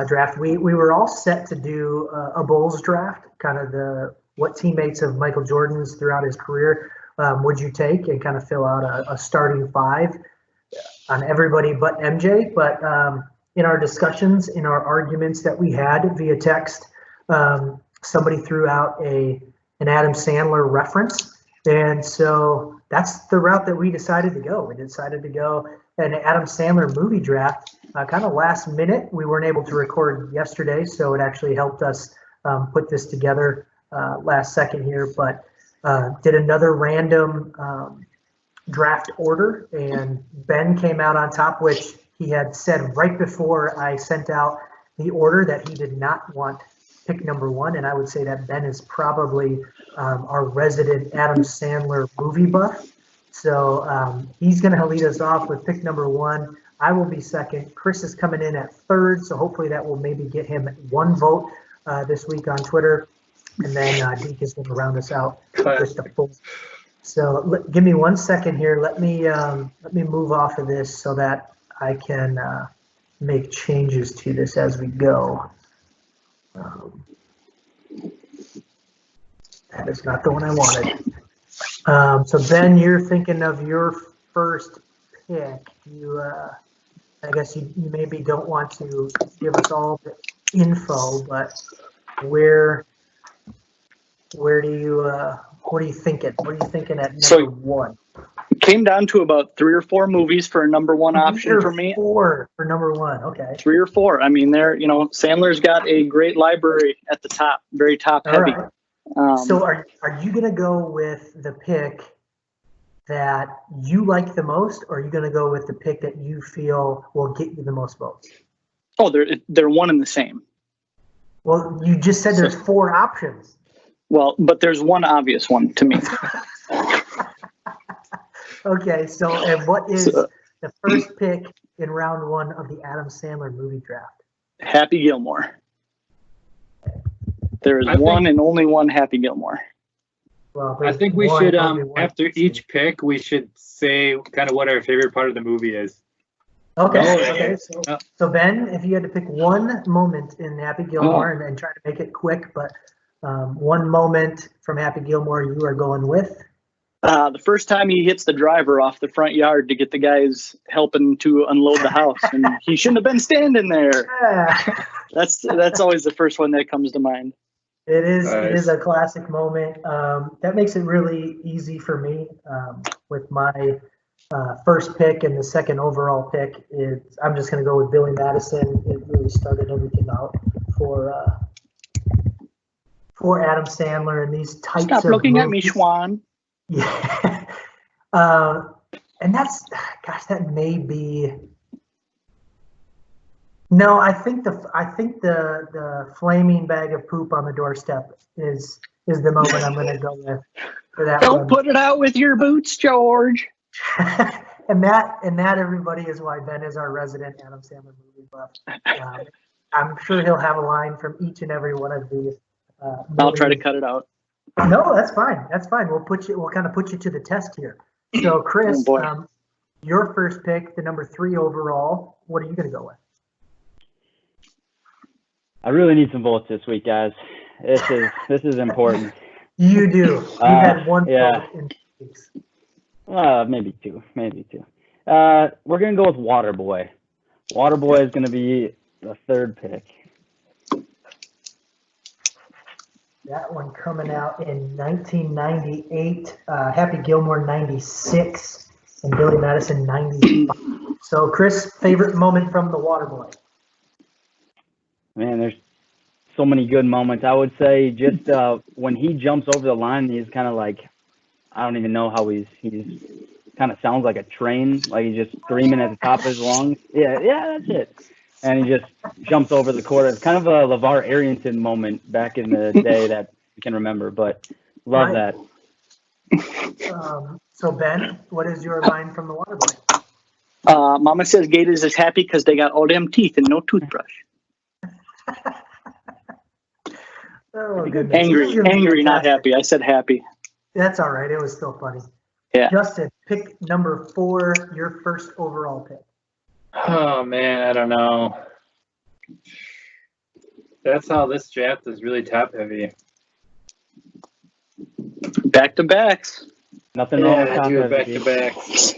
draft. We were all set to do a Bulls draft, kind of what teammates of Michael Jordan's throughout his career would you take, and kind of fill out a starting 5 on everybody but MJ. But in our discussions, in our arguments that we had via text, somebody threw out an Adam Sandler reference. And so that's the route that we decided to go. We decided to go an Adam Sandler movie draft, kind of last minute. We weren't able to record yesterday, so it actually helped us put this together last second here. But did another random draft order, and Ben came out on top, which he had said right before I sent out the order that he did not want pick number 1. And I would say that Ben is probably our resident Adam Sandler movie buff. So he's going to lead us off with pick number 1. I will be second. Chris is coming in at third, so hopefully that will maybe get him 1 vote this week on Twitter. And then Deke is going to round us out just a full. So give me 1 second here. Let me move off of this so that I can make changes to this as we go. That is not the one I wanted. So Ben, you're thinking of your first pick. I guess you maybe don't want to give us all the info, but where do you what are you thinking? What are you thinking at number 1? It came down to about 3 or 4 movies for a number 1 option for me. 4 for number 1. Okay. 3 or 4. I mean, Sandler's got a great library at the top, very top heavy. Right. So are you going to go with the pick that you like the most, or are you going to go with the pick that you feel will get you the most votes? Oh, they're one and the same. Well, you just said there's 4 options. Well, but there's one obvious one to me. Okay, so and what is the first pick in round 1 of the Adam Sandler movie draft? Happy Gilmore. There is one and only one Happy Gilmore. Well, I think we should, after each pick, we should say kind of what our favorite part of the movie is. Okay. So Ben, if you had to pick one moment in Happy Gilmore and try to make it quick, but one moment from Happy Gilmore you are going with? The first time he hits the driver off the front yard to get the guys helping to unload the house, and he shouldn't have been standing there. Yeah. That's always the first one that comes to mind. It is. Nice. It is a classic moment. That makes it really easy for me with my first pick and the second overall pick. I'm just going to go with Billy Madison. It really started everything out for Adam Sandler and these types of movies. Stop looking at me, Schwan. Yeah. And that may be. No, I think the flaming bag of poop on the doorstep is the moment I'm going to go with for that. Don't put it out with your boots, George. and that everybody is why Ben is our resident Adam Sandler movie buff. I'm sure he'll have a line from each and every one of these. I'll try to cut it out. No, that's fine. That's fine. We'll kind of put you to the test here. So, Chris, your first pick, the number 3 overall. What are you going to go with? I really need some votes this week, guys. This is important. You do. You had one vote in 2 weeks. Maybe two. We're gonna go with Waterboy. Waterboy is gonna be the 3rd pick. That one coming out in 1998. Happy Gilmore 96, and Billy Madison 95. So, Chris, favorite moment from the Waterboy? Man, there's so many good moments. I would say just when he jumps over the line, he's kind of like, I don't even know how he's kind of sounds like a train, like he's just screaming at the top of his lungs. Yeah, that's it. And he just jumps over the court. It's kind of a LeVar Arrington moment back in the day that you can remember, but love that. So, Ben, what is your line from the Waterboy? Mama says Gators is happy because they got all them teeth and no toothbrush. Oh, goodness. Angry, not happy. I said happy. That's all right. It was still funny. Yeah. Justin, pick number 4, your first overall pick. Oh, man, I don't know. That's how this draft is really top heavy. Back to backs. Nothing wrong with top heavy. Back to backs.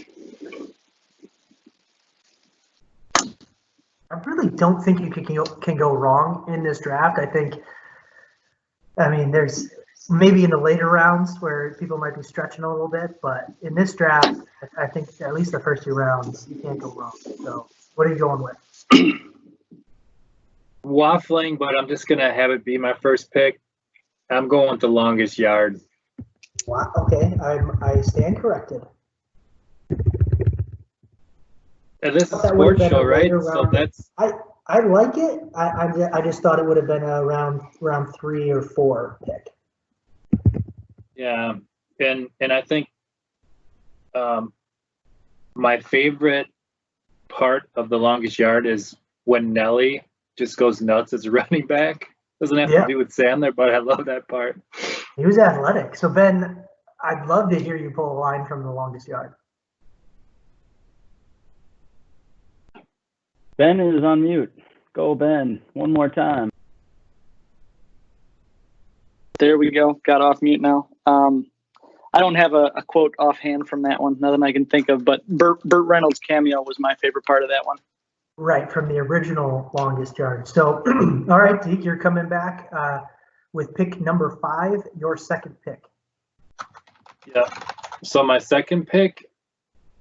I really don't think you can go wrong in this draft. I think I mean, there's maybe in the later rounds where people might be stretching a little bit, but in this draft, I think at least the first 2 rounds, you can't go wrong. So what are you going with? Waffling, but I'm just going to have it be my first pick. I'm going with The Longest Yard. Wow. Okay, I stand corrected. And this is a sports show, right? So that's... I like it. I just thought it would have been a round 3 or 4 pick. Yeah, and I think my favorite part of The Longest Yard is when Nelly just goes nuts as a running back. Doesn't have to do with Sandler, but I love that part. He was athletic. So Ben, I'd love to hear you pull a line from The Longest Yard. Ben is on mute. Go, Ben. One more time. There we go. Got off mute now. I don't have a quote offhand from that one, nothing I can think of, but Burt Reynolds' cameo was my favorite part of that one. Right, from the original Longest Yard. So, all right, Deke, you're coming back with pick number 5, your second pick. Yeah. So my second pick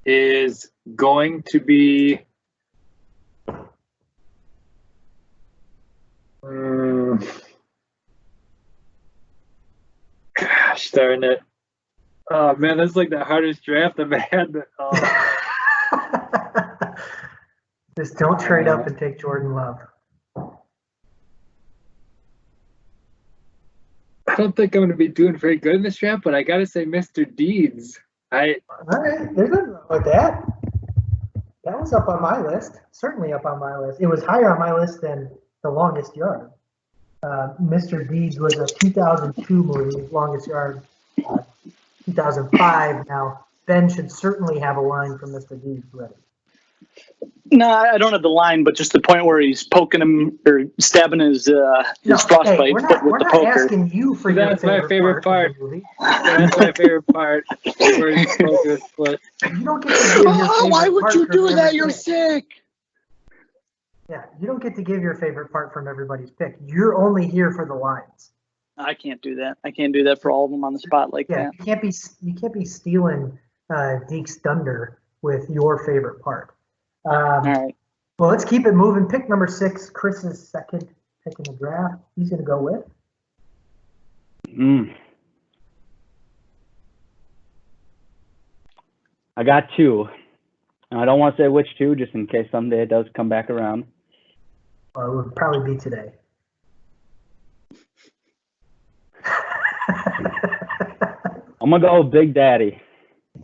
is going to be gosh darn it. Oh man, that's like the hardest draft I've had. Just don't trade up and take Jordan Love. I don't think I'm going to be doing very good in this draft, but I got to say Mr. Deeds. All right, there's nothing wrong with that. That was up on my list. Certainly up on my list. It was higher on my list than The Longest Yard. Mr. Deeds was a 2002 movie, Longest Yard, 2005. Now, Ben should certainly have a line from Mr. Deeds ready. No, I don't have the line, but just the point where he's poking him or stabbing his frostbite foot with the poker. We're not asking you for your favorite part. Of the movie. That's my favorite part. Where he's poking his foot. You don't get to give your favorite why would part you do from that? You're pick. sick. Yeah, you don't get to give your favorite part from everybody's pick. You're only here for the lines. I can't do that. I can't do that for all of them on the spot like that. You can't be stealing Deke's thunder with your favorite part. All right. Well, let's keep it moving. Pick number 6, Chris's second pick in the draft. He's going to go with. I got 2. And I don't want to say which 2, just in case someday it does come back around. Well, it would probably be today. I'm going to go with Big Daddy.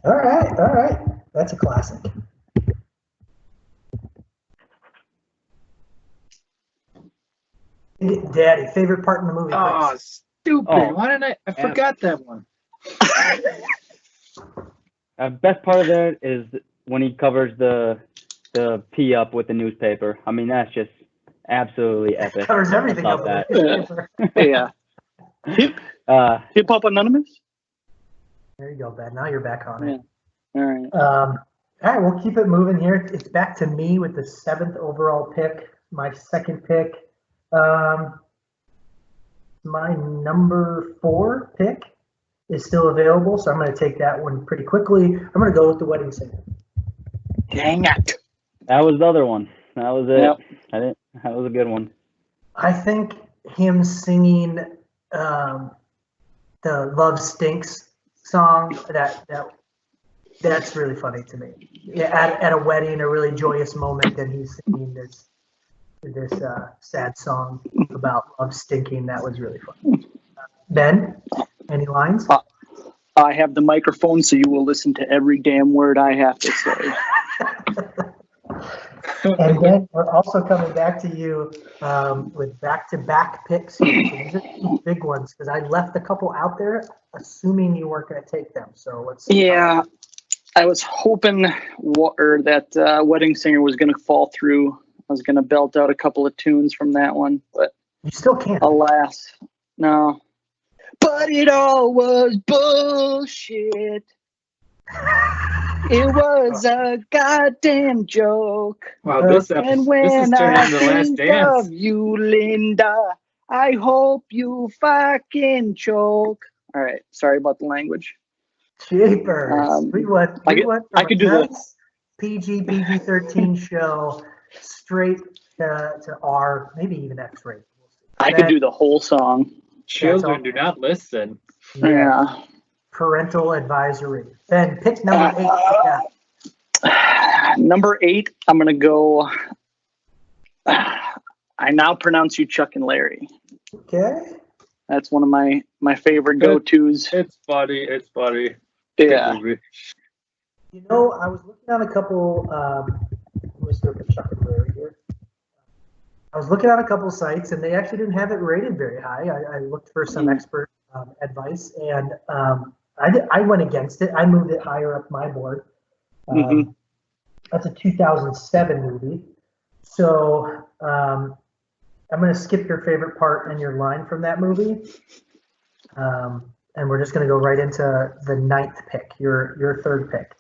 All right. That's a classic. Daddy, favorite part in the movie? Oh, stupid. Oh. Why didn't I forgot that one. Best part of that is when he covers the pee up with the newspaper. I mean, that's just absolutely epic. Covers everything up. Yeah. Hip Hop Anonymous? There you go, Ben. Now you're back on it. All right. All right, we'll keep it moving here. It's back to me with the 7th overall pick, my second pick. My number 4 pick is still available, so I'm going to take that one pretty quickly. I'm going to go with The Wedding Singer. Dang it. That was the other one. That was it. Yep. That was a good one. I think him singing the Love Stinks song, that's really funny to me. Yeah, at a wedding, a really joyous moment, and he's singing this sad song about love stinking. That was really fun. Ben, any lines? I have the microphone, so you will listen to every damn word I have to say. And then we're also coming back to you with back-to-back picks. So these are 2 big ones because I left a couple out there, assuming you weren't going to take them. So let's see. Yeah, I was hoping that Wedding Singer was going to fall through. I was going to belt out a couple of tunes from that one, but you still can't. Alas, no. But it all was bullshit. It was a goddamn joke. Wow, this is turning into The Last Dance. Of you, Linda, I hope you fucking choke. All right, sorry about the language. Jeepers. We went I from could a do the- nice PG-13 show straight to R, maybe even X-rated. I could do the whole song. Children do not listen. Yeah. Parental advisory. Ben, pick number 8. What you got? Number 8, I'm gonna go. I now pronounce you Chuck and Larry. Okay. That's one of my favorite go-tos. It's funny. It's funny. Yeah. Good movie. You know, I was looking at a couple. Let me start with Chuck and Larry here. I was looking at a couple sites, and they actually didn't have it rated very high. I looked for some expert advice, and I went against it. I moved it higher up my board. That's a 2007 movie. So I'm going to skip your favorite part and your line from that movie. And we're just going to go right into the 9th pick, your third pick.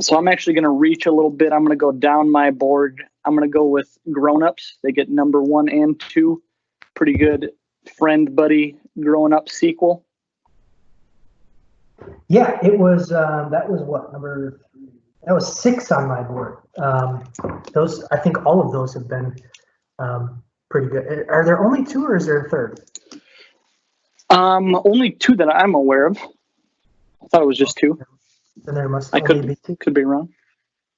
So I'm actually going to reach a little bit. I'm going to go down my board. I'm going to go with Grown Ups. They get number 1 and 2. Pretty good friend buddy Grown Up sequel. Yeah, it was. That was what, number 3? That was 6 on my board. Those, I think, all of those have been pretty good. Are there only 2, or is there a third? Only 2 that I'm aware of. I thought it was just 2. Then there must I only be 2. could be wrong.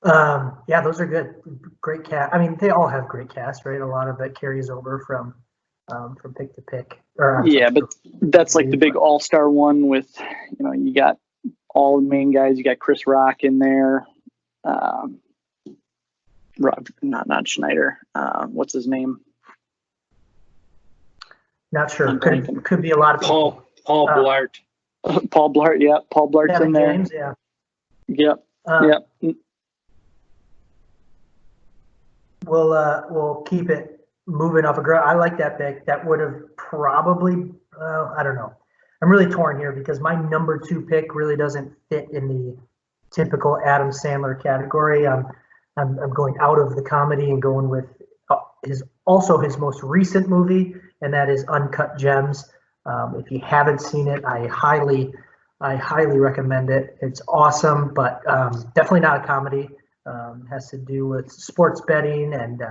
Yeah, those are good. Great cast. I mean, they all have great cast, right? A lot of it carries over from pick to pick. Yeah, but that's like the big all-star one with, you got all the main guys. You got Chris Rock in there. Rob, not Schneider. What's his name? Not sure. Could be a lot of people. Paul Blart. Paul Blart, yeah. Paul Blart's Kevin in there. James, yeah. Yep. Yep. We'll keep it moving off of Grow. I like that pick. That would have probably, I don't know. I'm really torn here because my number 2 pick really doesn't fit in the typical Adam Sandler category. I'm going out of the comedy and going with his most recent movie, and that is Uncut Gems. If you haven't seen it, I highly recommend it. It's awesome, but definitely not a comedy. It has to do with sports betting and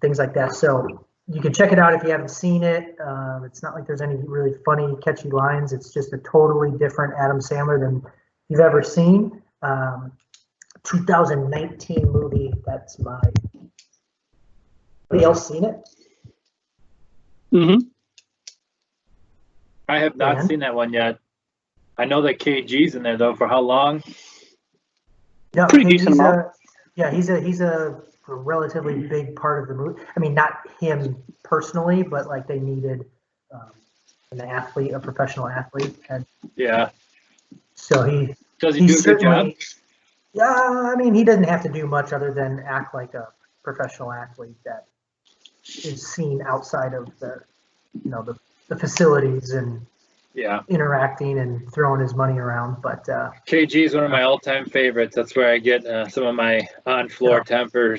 things like that. So you can check it out if you haven't seen it. It's not like there's any really funny, catchy lines. It's just a totally different Adam Sandler than you've ever seen. 2019 movie. That's my. Anybody else seen it? Mm-hmm. I have not seen that one yet. I know that KG's in there though. For how long? No, pretty decent amount. He's a relatively big part of the movie. I mean, not him personally, but like they needed an athlete, a professional athlete, and yeah. So he does he do a good job? Yeah, I mean, he doesn't have to do much other than act like a professional athlete that is seen outside of the facilities and interacting and throwing his money around. But KG is one of my all-time favorites. That's where I get some of my on-floor temper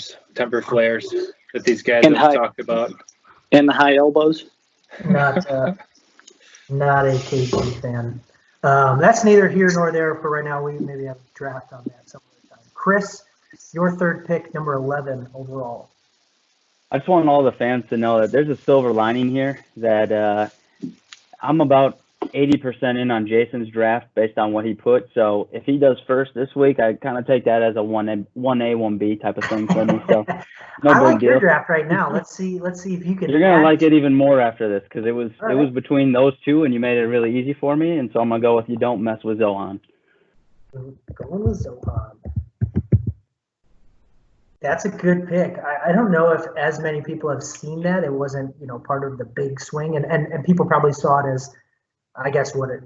flares that these guys have talked about. And the high elbows. Not a KG fan. That's neither here nor there for right now. We maybe have a draft on that some other time. Chris, your third pick, number 11 overall. I just want all the fans to know that there's a silver lining here, that I'm about 80% in on Jason's draft based on what he put. So if he does first this week, I kind of take that as a 1A, 1B type of thing for me. So no I big like deal. Your draft right now. Let's see if you can. You're gonna like it even more after this because it was between those two, and you made it really easy for me. And so I'm gonna go with You Don't Mess with Zohan. Going with Zohan. That's a good pick. I don't know if as many people have seen that. It wasn't part of the big swing, and people probably saw it as, I guess what it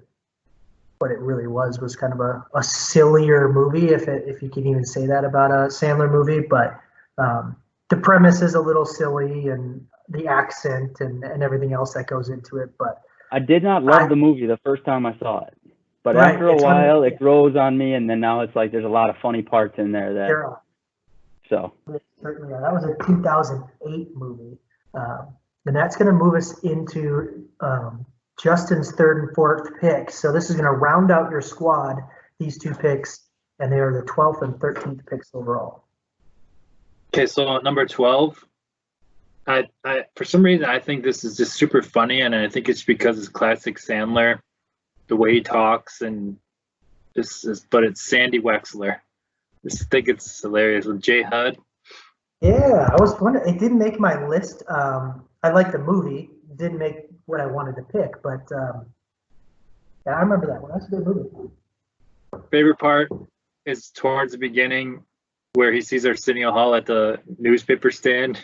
really was kind of a sillier movie, if you can even say that about a Sandler movie. But the premise is a little silly, and the accent and everything else that goes into it. But I did not love the movie the first time I saw it, but after a while it grows on me, and then now it's like there's a lot of funny parts in there that. Certainly, that was a 2008 movie. And that's going to move us into Justin's third and fourth picks. So this is going to round out your squad, these two picks, and they are the 12th and 13th picks overall. Okay, so number 12, I for some reason I think this is just super funny, and I think it's because it's classic Sandler, the way he talks, and but it's Sandy Wexler. I just think it's hilarious with Jay Hud. Yeah, I was wondering. It didn't make my list. I like the movie. It didn't make what I wanted to pick, but yeah, I remember that one. That's a good movie. Favorite part is towards the beginning where he sees Arsenio Hall at the newspaper stand,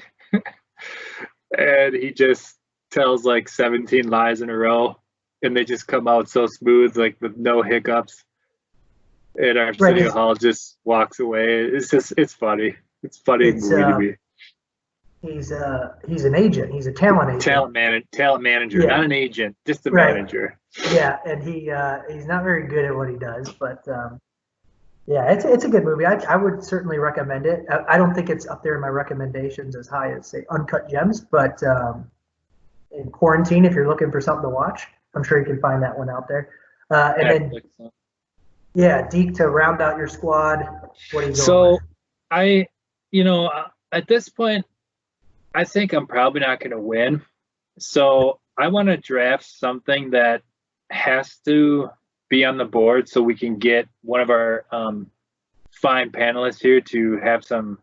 and he just tells like 17 lies in a row, and they just come out so smooth, like with no hiccups. And Arsenio Hall just walks away. It's funny. It's funny movie to me. He's an agent. He's a talent agent. Talent manager, yeah. Not an agent, just a manager. Yeah, and he's not very good at what he does, but yeah, it's a good movie. I would certainly recommend it. I don't think it's up there in my recommendations as high as, say, Uncut Gems, but in quarantine, if you're looking for something to watch, I'm sure you can find that one out there. And then, yeah, Deke, to round out your squad, what are you going with? At this point, I think I'm probably not going to win. So I want to draft something that has to be on the board so we can get one of our fine panelists here to have some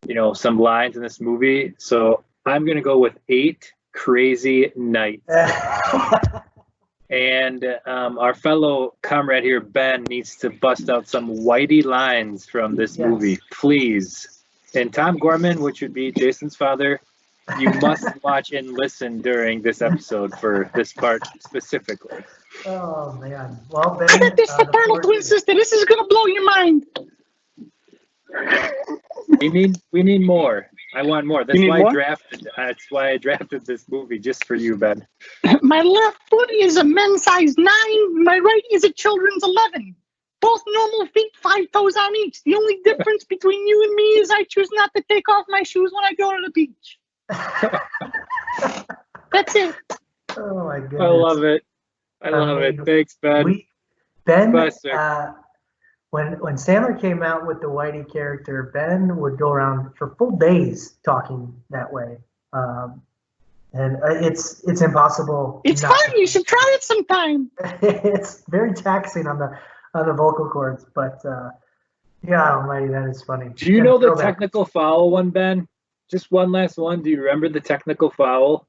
lines in this movie. So I'm going to go with 8 Crazy Nights. And our fellow comrade here, Ben, needs to bust out some Whitey lines from this movie, please. And Tom Gorman, which would be Jason's father, you must watch and listen during this episode for this part specifically. Oh, man. Well, Ben, I got this fraternal twin sister. This is going to blow your mind. We need more. I want more. That's why I drafted this movie just for you, Ben. My left foot is a men's size 9. My right is a children's 11. Both normal feet, 5 toes on each. The only difference between you and me is I choose not to take off my shoes when I go to the beach. That's it. Oh, my goodness. I love it. I love it. Thanks, Ben. Ben, when Sandler came out with the Whitey character, Ben would go around for full days talking that way. And it's impossible. It's fun. You should try it sometime. It's very taxing on the vocal cords, but yeah, almighty, that is funny. Do you know the technical foul one, Ben? Just one last one. Do you remember the technical foul?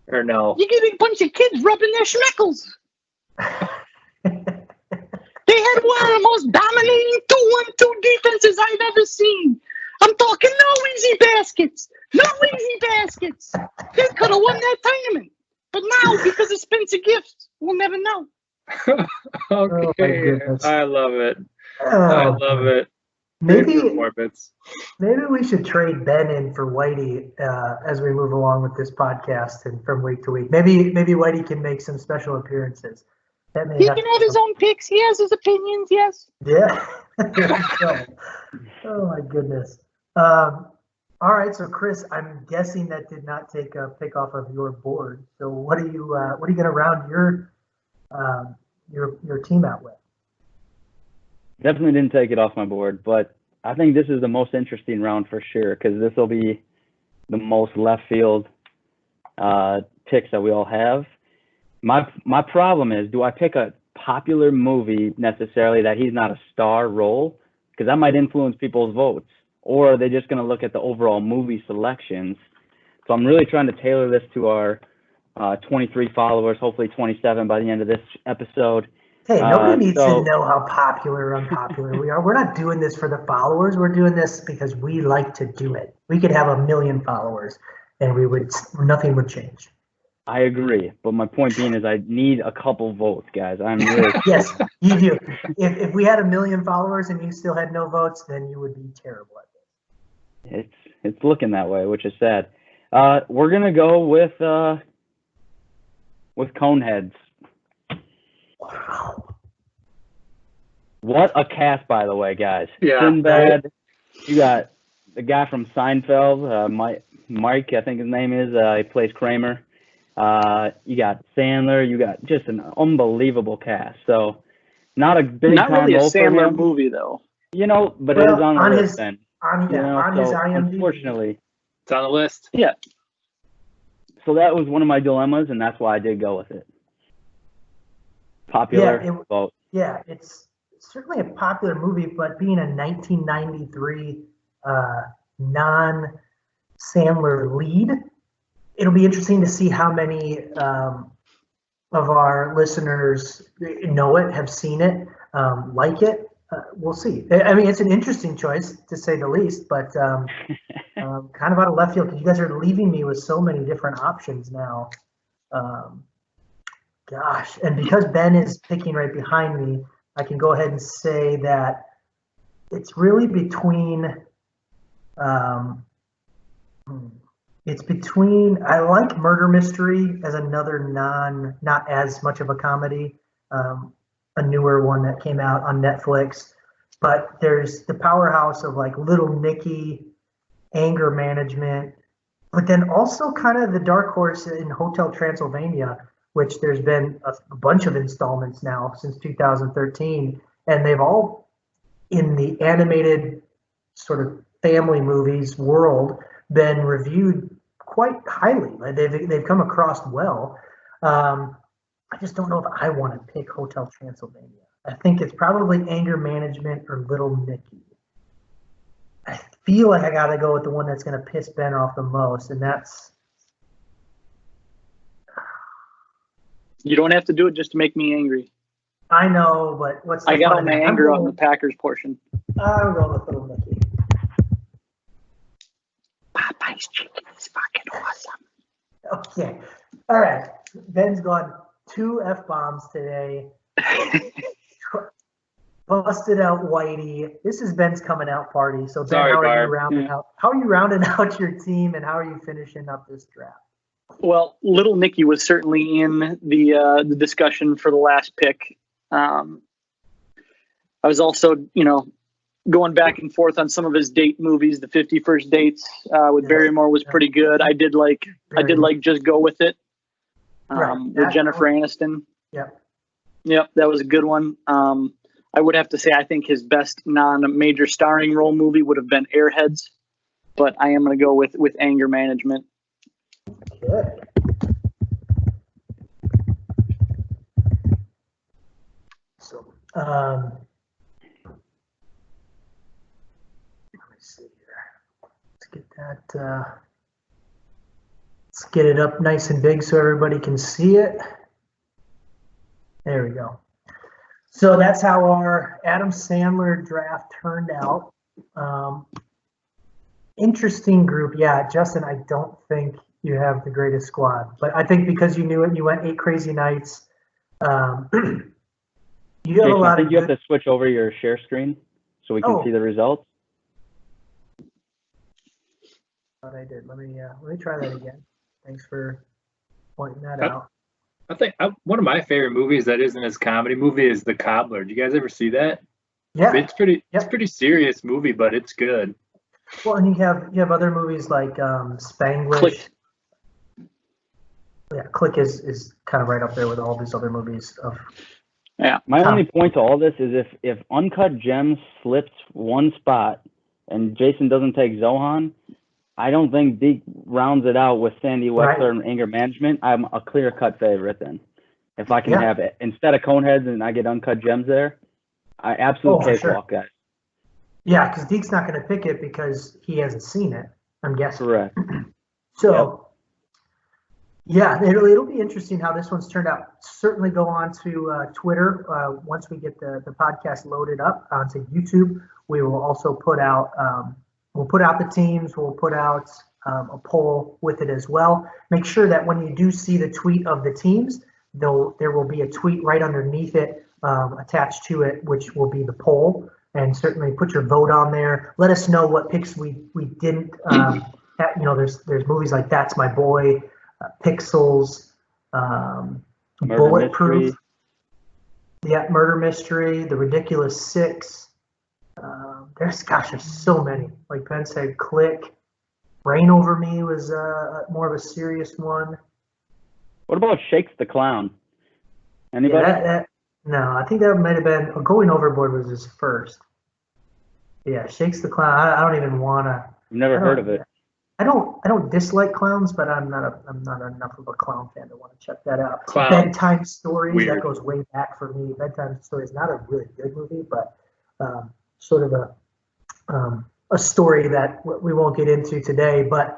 Or no? You get a bunch of kids rubbing their schmeckles. They had one of the most dominating 2-1-2 defenses I've ever seen. I'm talking no easy baskets. No easy baskets. They could have won that tournament. But now, because of Spencer Gifts, we'll never know. Okay. I love it. I love it. Maybe we should trade Ben in for Whitey as we move along with this podcast and from week to week. Maybe Whitey can make some special appearances. He can have his own picks. He has his opinions, yes. Yeah. Oh, my goodness. All right, so Chris, I'm guessing that did not take a pick off of your board. So what are you going to round your team out with? Definitely didn't take it off my board, but I think this is the most interesting round for sure because this will be the most left field picks that we all have. My problem is, do I pick a popular movie necessarily that he's not a star role? Because that might influence people's votes. Or are they just going to look at the overall movie selections? So I'm really trying to tailor this to our 23 followers, hopefully 27 by the end of this episode. Hey, nobody needs to know how popular or unpopular we are. We're not doing this for the followers. We're doing this because we like to do it. We could have 1 million followers and nothing would change. I agree, but my point being is I need a couple votes, guys. I'm really Yes, you do. If we had 1 million followers and you still had no votes, then you would be terrible at this. It's looking that way, which is sad. We're gonna go with Coneheads. Wow. What a cast, by the way, guys. Yeah. Sinbad. You got the guy from Seinfeld, Mike, I think his name is. He plays Kramer. You got Sandler. You got just an unbelievable cast. So not a big Not time really a role for Sandler him, movie though. but it is on the list his then. on his So IMDb. unfortunately, It's on the list. Yeah. so that was one of my dilemmas, and that's why I did go with it. Popular vote. Yeah, it's certainly a popular movie, but being a 1993 non-Sandler lead, it'll be interesting to see how many of our listeners know it, have seen it, like it. We'll see. I mean, it's an interesting choice to say the least, but kind of out of left field because you guys are leaving me with so many different options now. Gosh, and because Ben is picking right behind me, I can go ahead and say that it's really between. It's between. I like Murder Mystery as another not as much of a comedy, a newer one that came out on Netflix, but there's the powerhouse of like Little Nicky, Anger Management, but then also kind of the dark horse in Hotel Transylvania, which there's been a bunch of installments now since 2013, and they've all, in the animated sort of family movies world, been reviewed quite highly. Like they've come across well. I just don't know if I want to pick Hotel Transylvania. I think it's probably Anger Management or Little Nicky. I feel like I got to go with the one that's going to piss Ben off the most, and that's. You don't have to do it just to make me angry. I know, but what's the I got fun all of my that? anger on the Packers portion. I'm going with Little Nicky. Popeye's chicken is fucking awesome. Okay. All right. Ben's gone 2 F-bombs today. Busted out Whitey. This is Ben's coming out party. So Ben, Sorry, how are you Barb. rounding out? How are you rounding out your team, and how are you finishing up this draft? Well, Little Nicky was certainly in the discussion for the last pick. I was also, going back and forth on some of his date movies. The 50 First Dates with Barrymore was pretty good. I did like Just Go With It with Jennifer Aniston. Yep, that was a good one. I would have to say I think his best non-major starring role movie would have been Airheads, but I am going to go with Anger Management. Good. So, let me see here. Let's get that. Let's get it up nice and big so everybody can see it. There we go. So that's how our Adam Sandler draft turned out. Interesting group. Yeah, Justin, I don't think you have the greatest squad, but I think because you knew it, you went 8 Crazy Nights. You have Jason, a lot I think of you have to switch over your share screen so we can see the results. What I did. Let me try that again. Thanks for pointing that out. I think one of my favorite movies that isn't as comedy movie is The Cobbler. Did you guys ever see that? Yeah, it's pretty serious movie, but it's good. Well, and you have other movies like Spanglish. Click. Yeah, Click is kind of right up there with all these other movies of. Yeah, my only point to all this is if Uncut Gems slips one spot and Jason doesn't take Zohan, I don't think Deke rounds it out with Sandy Wexler and Anger Management. I'm a clear-cut favorite then. If I can have it instead of Coneheads and I get Uncut Gems there, I absolutely cakewalk, guys. Yeah, because Deke's not going to pick it because he hasn't seen it, I'm guessing. Correct. So, yeah, it'll be interesting how this one's turned out. Certainly go on to Twitter once we get the podcast loaded up onto YouTube. We will also put out the teams. We'll put out a poll with it as well. Make sure that when you do see the tweet of the teams, there will be a tweet right underneath it attached to it, which will be the poll. And certainly put your vote on there. Let us know what picks we didn't. There's movies like That's My Boy, Pixels, Bulletproof. Yeah, Murder Mystery, The Ridiculous Six. There's so many. Like Ben said, Click. Rain Over Me was more of a serious one. What about Shakes the Clown? Anybody? Yeah, no, I think that might have been Going Overboard was his first. Yeah, Shakes the Clown. I don't even want to. I've never heard of it. I don't dislike clowns, but I'm not enough of a clown fan to want to check that out. Clown. Bedtime Stories, Weird. that goes way back for me. Bedtime Stories, not a really good movie, but sort of a story that we won't get into today. But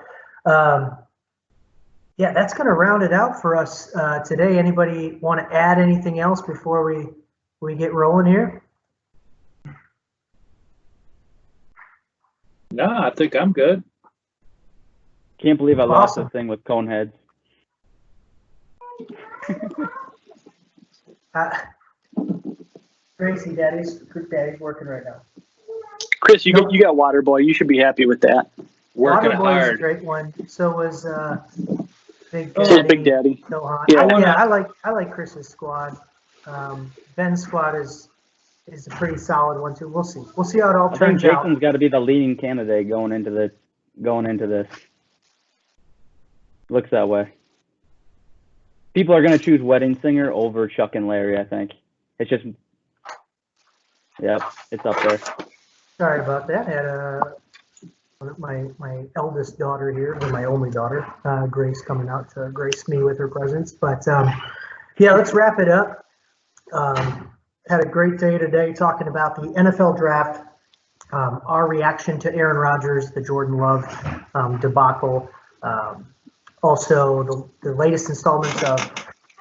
yeah, that's going to round it out for us today. Anybody want to add anything else before we get rolling here? No, I think I'm good. Can't believe I lost Awesome. this thing with Coneheads. Gracie, Daddy's working right now. Chris, you got Water Boy. You should be happy with that. Working Waterboy is a hard. great one. So was Big So Daddy. is Big Daddy. Gohan. Yeah. I like Chris's squad. Ben's squad is a pretty solid one too. We'll see. We'll see how it all I think turns out. Jason's got to be the leading candidate going into this. Looks that way. People are going to choose Wedding Singer over Chuck and Larry, I think. It's just, yep, it's up there. Sorry about that. I had my eldest daughter here, or my only daughter, Grace, coming out to grace me with her presence. But yeah, let's wrap it up. Had a great day today talking about the NFL draft, our reaction to Aaron Rodgers, the Jordan Love debacle, also the latest installments of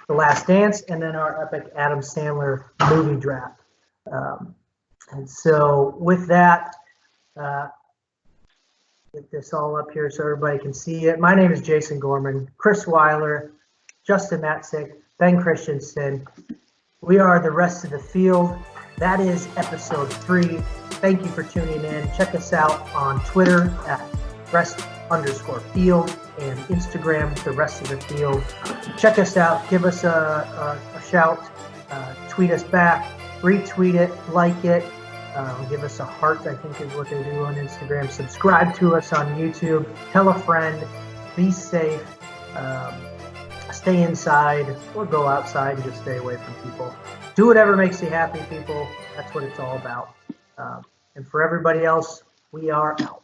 The Last Dance, and then our epic Adam Sandler movie draft. And so with that, get this all up here so everybody can see it. My name is Jason Gorman, Chris Weiler, Justin Matzik, Ben Christensen. We are the rest of the field. That is episode 3. Thank you for tuning in. Check us out on Twitter at rest_field and Instagram, the rest of the field. Check us out. Give us a shout. Tweet us back. Retweet it. Like it. Give us a heart, I think is what they do on Instagram. Subscribe to us on YouTube. Tell a friend. Be safe. Stay inside or go outside and just stay away from people. Do whatever makes you happy, people. That's what it's all about. And for everybody else, we are out.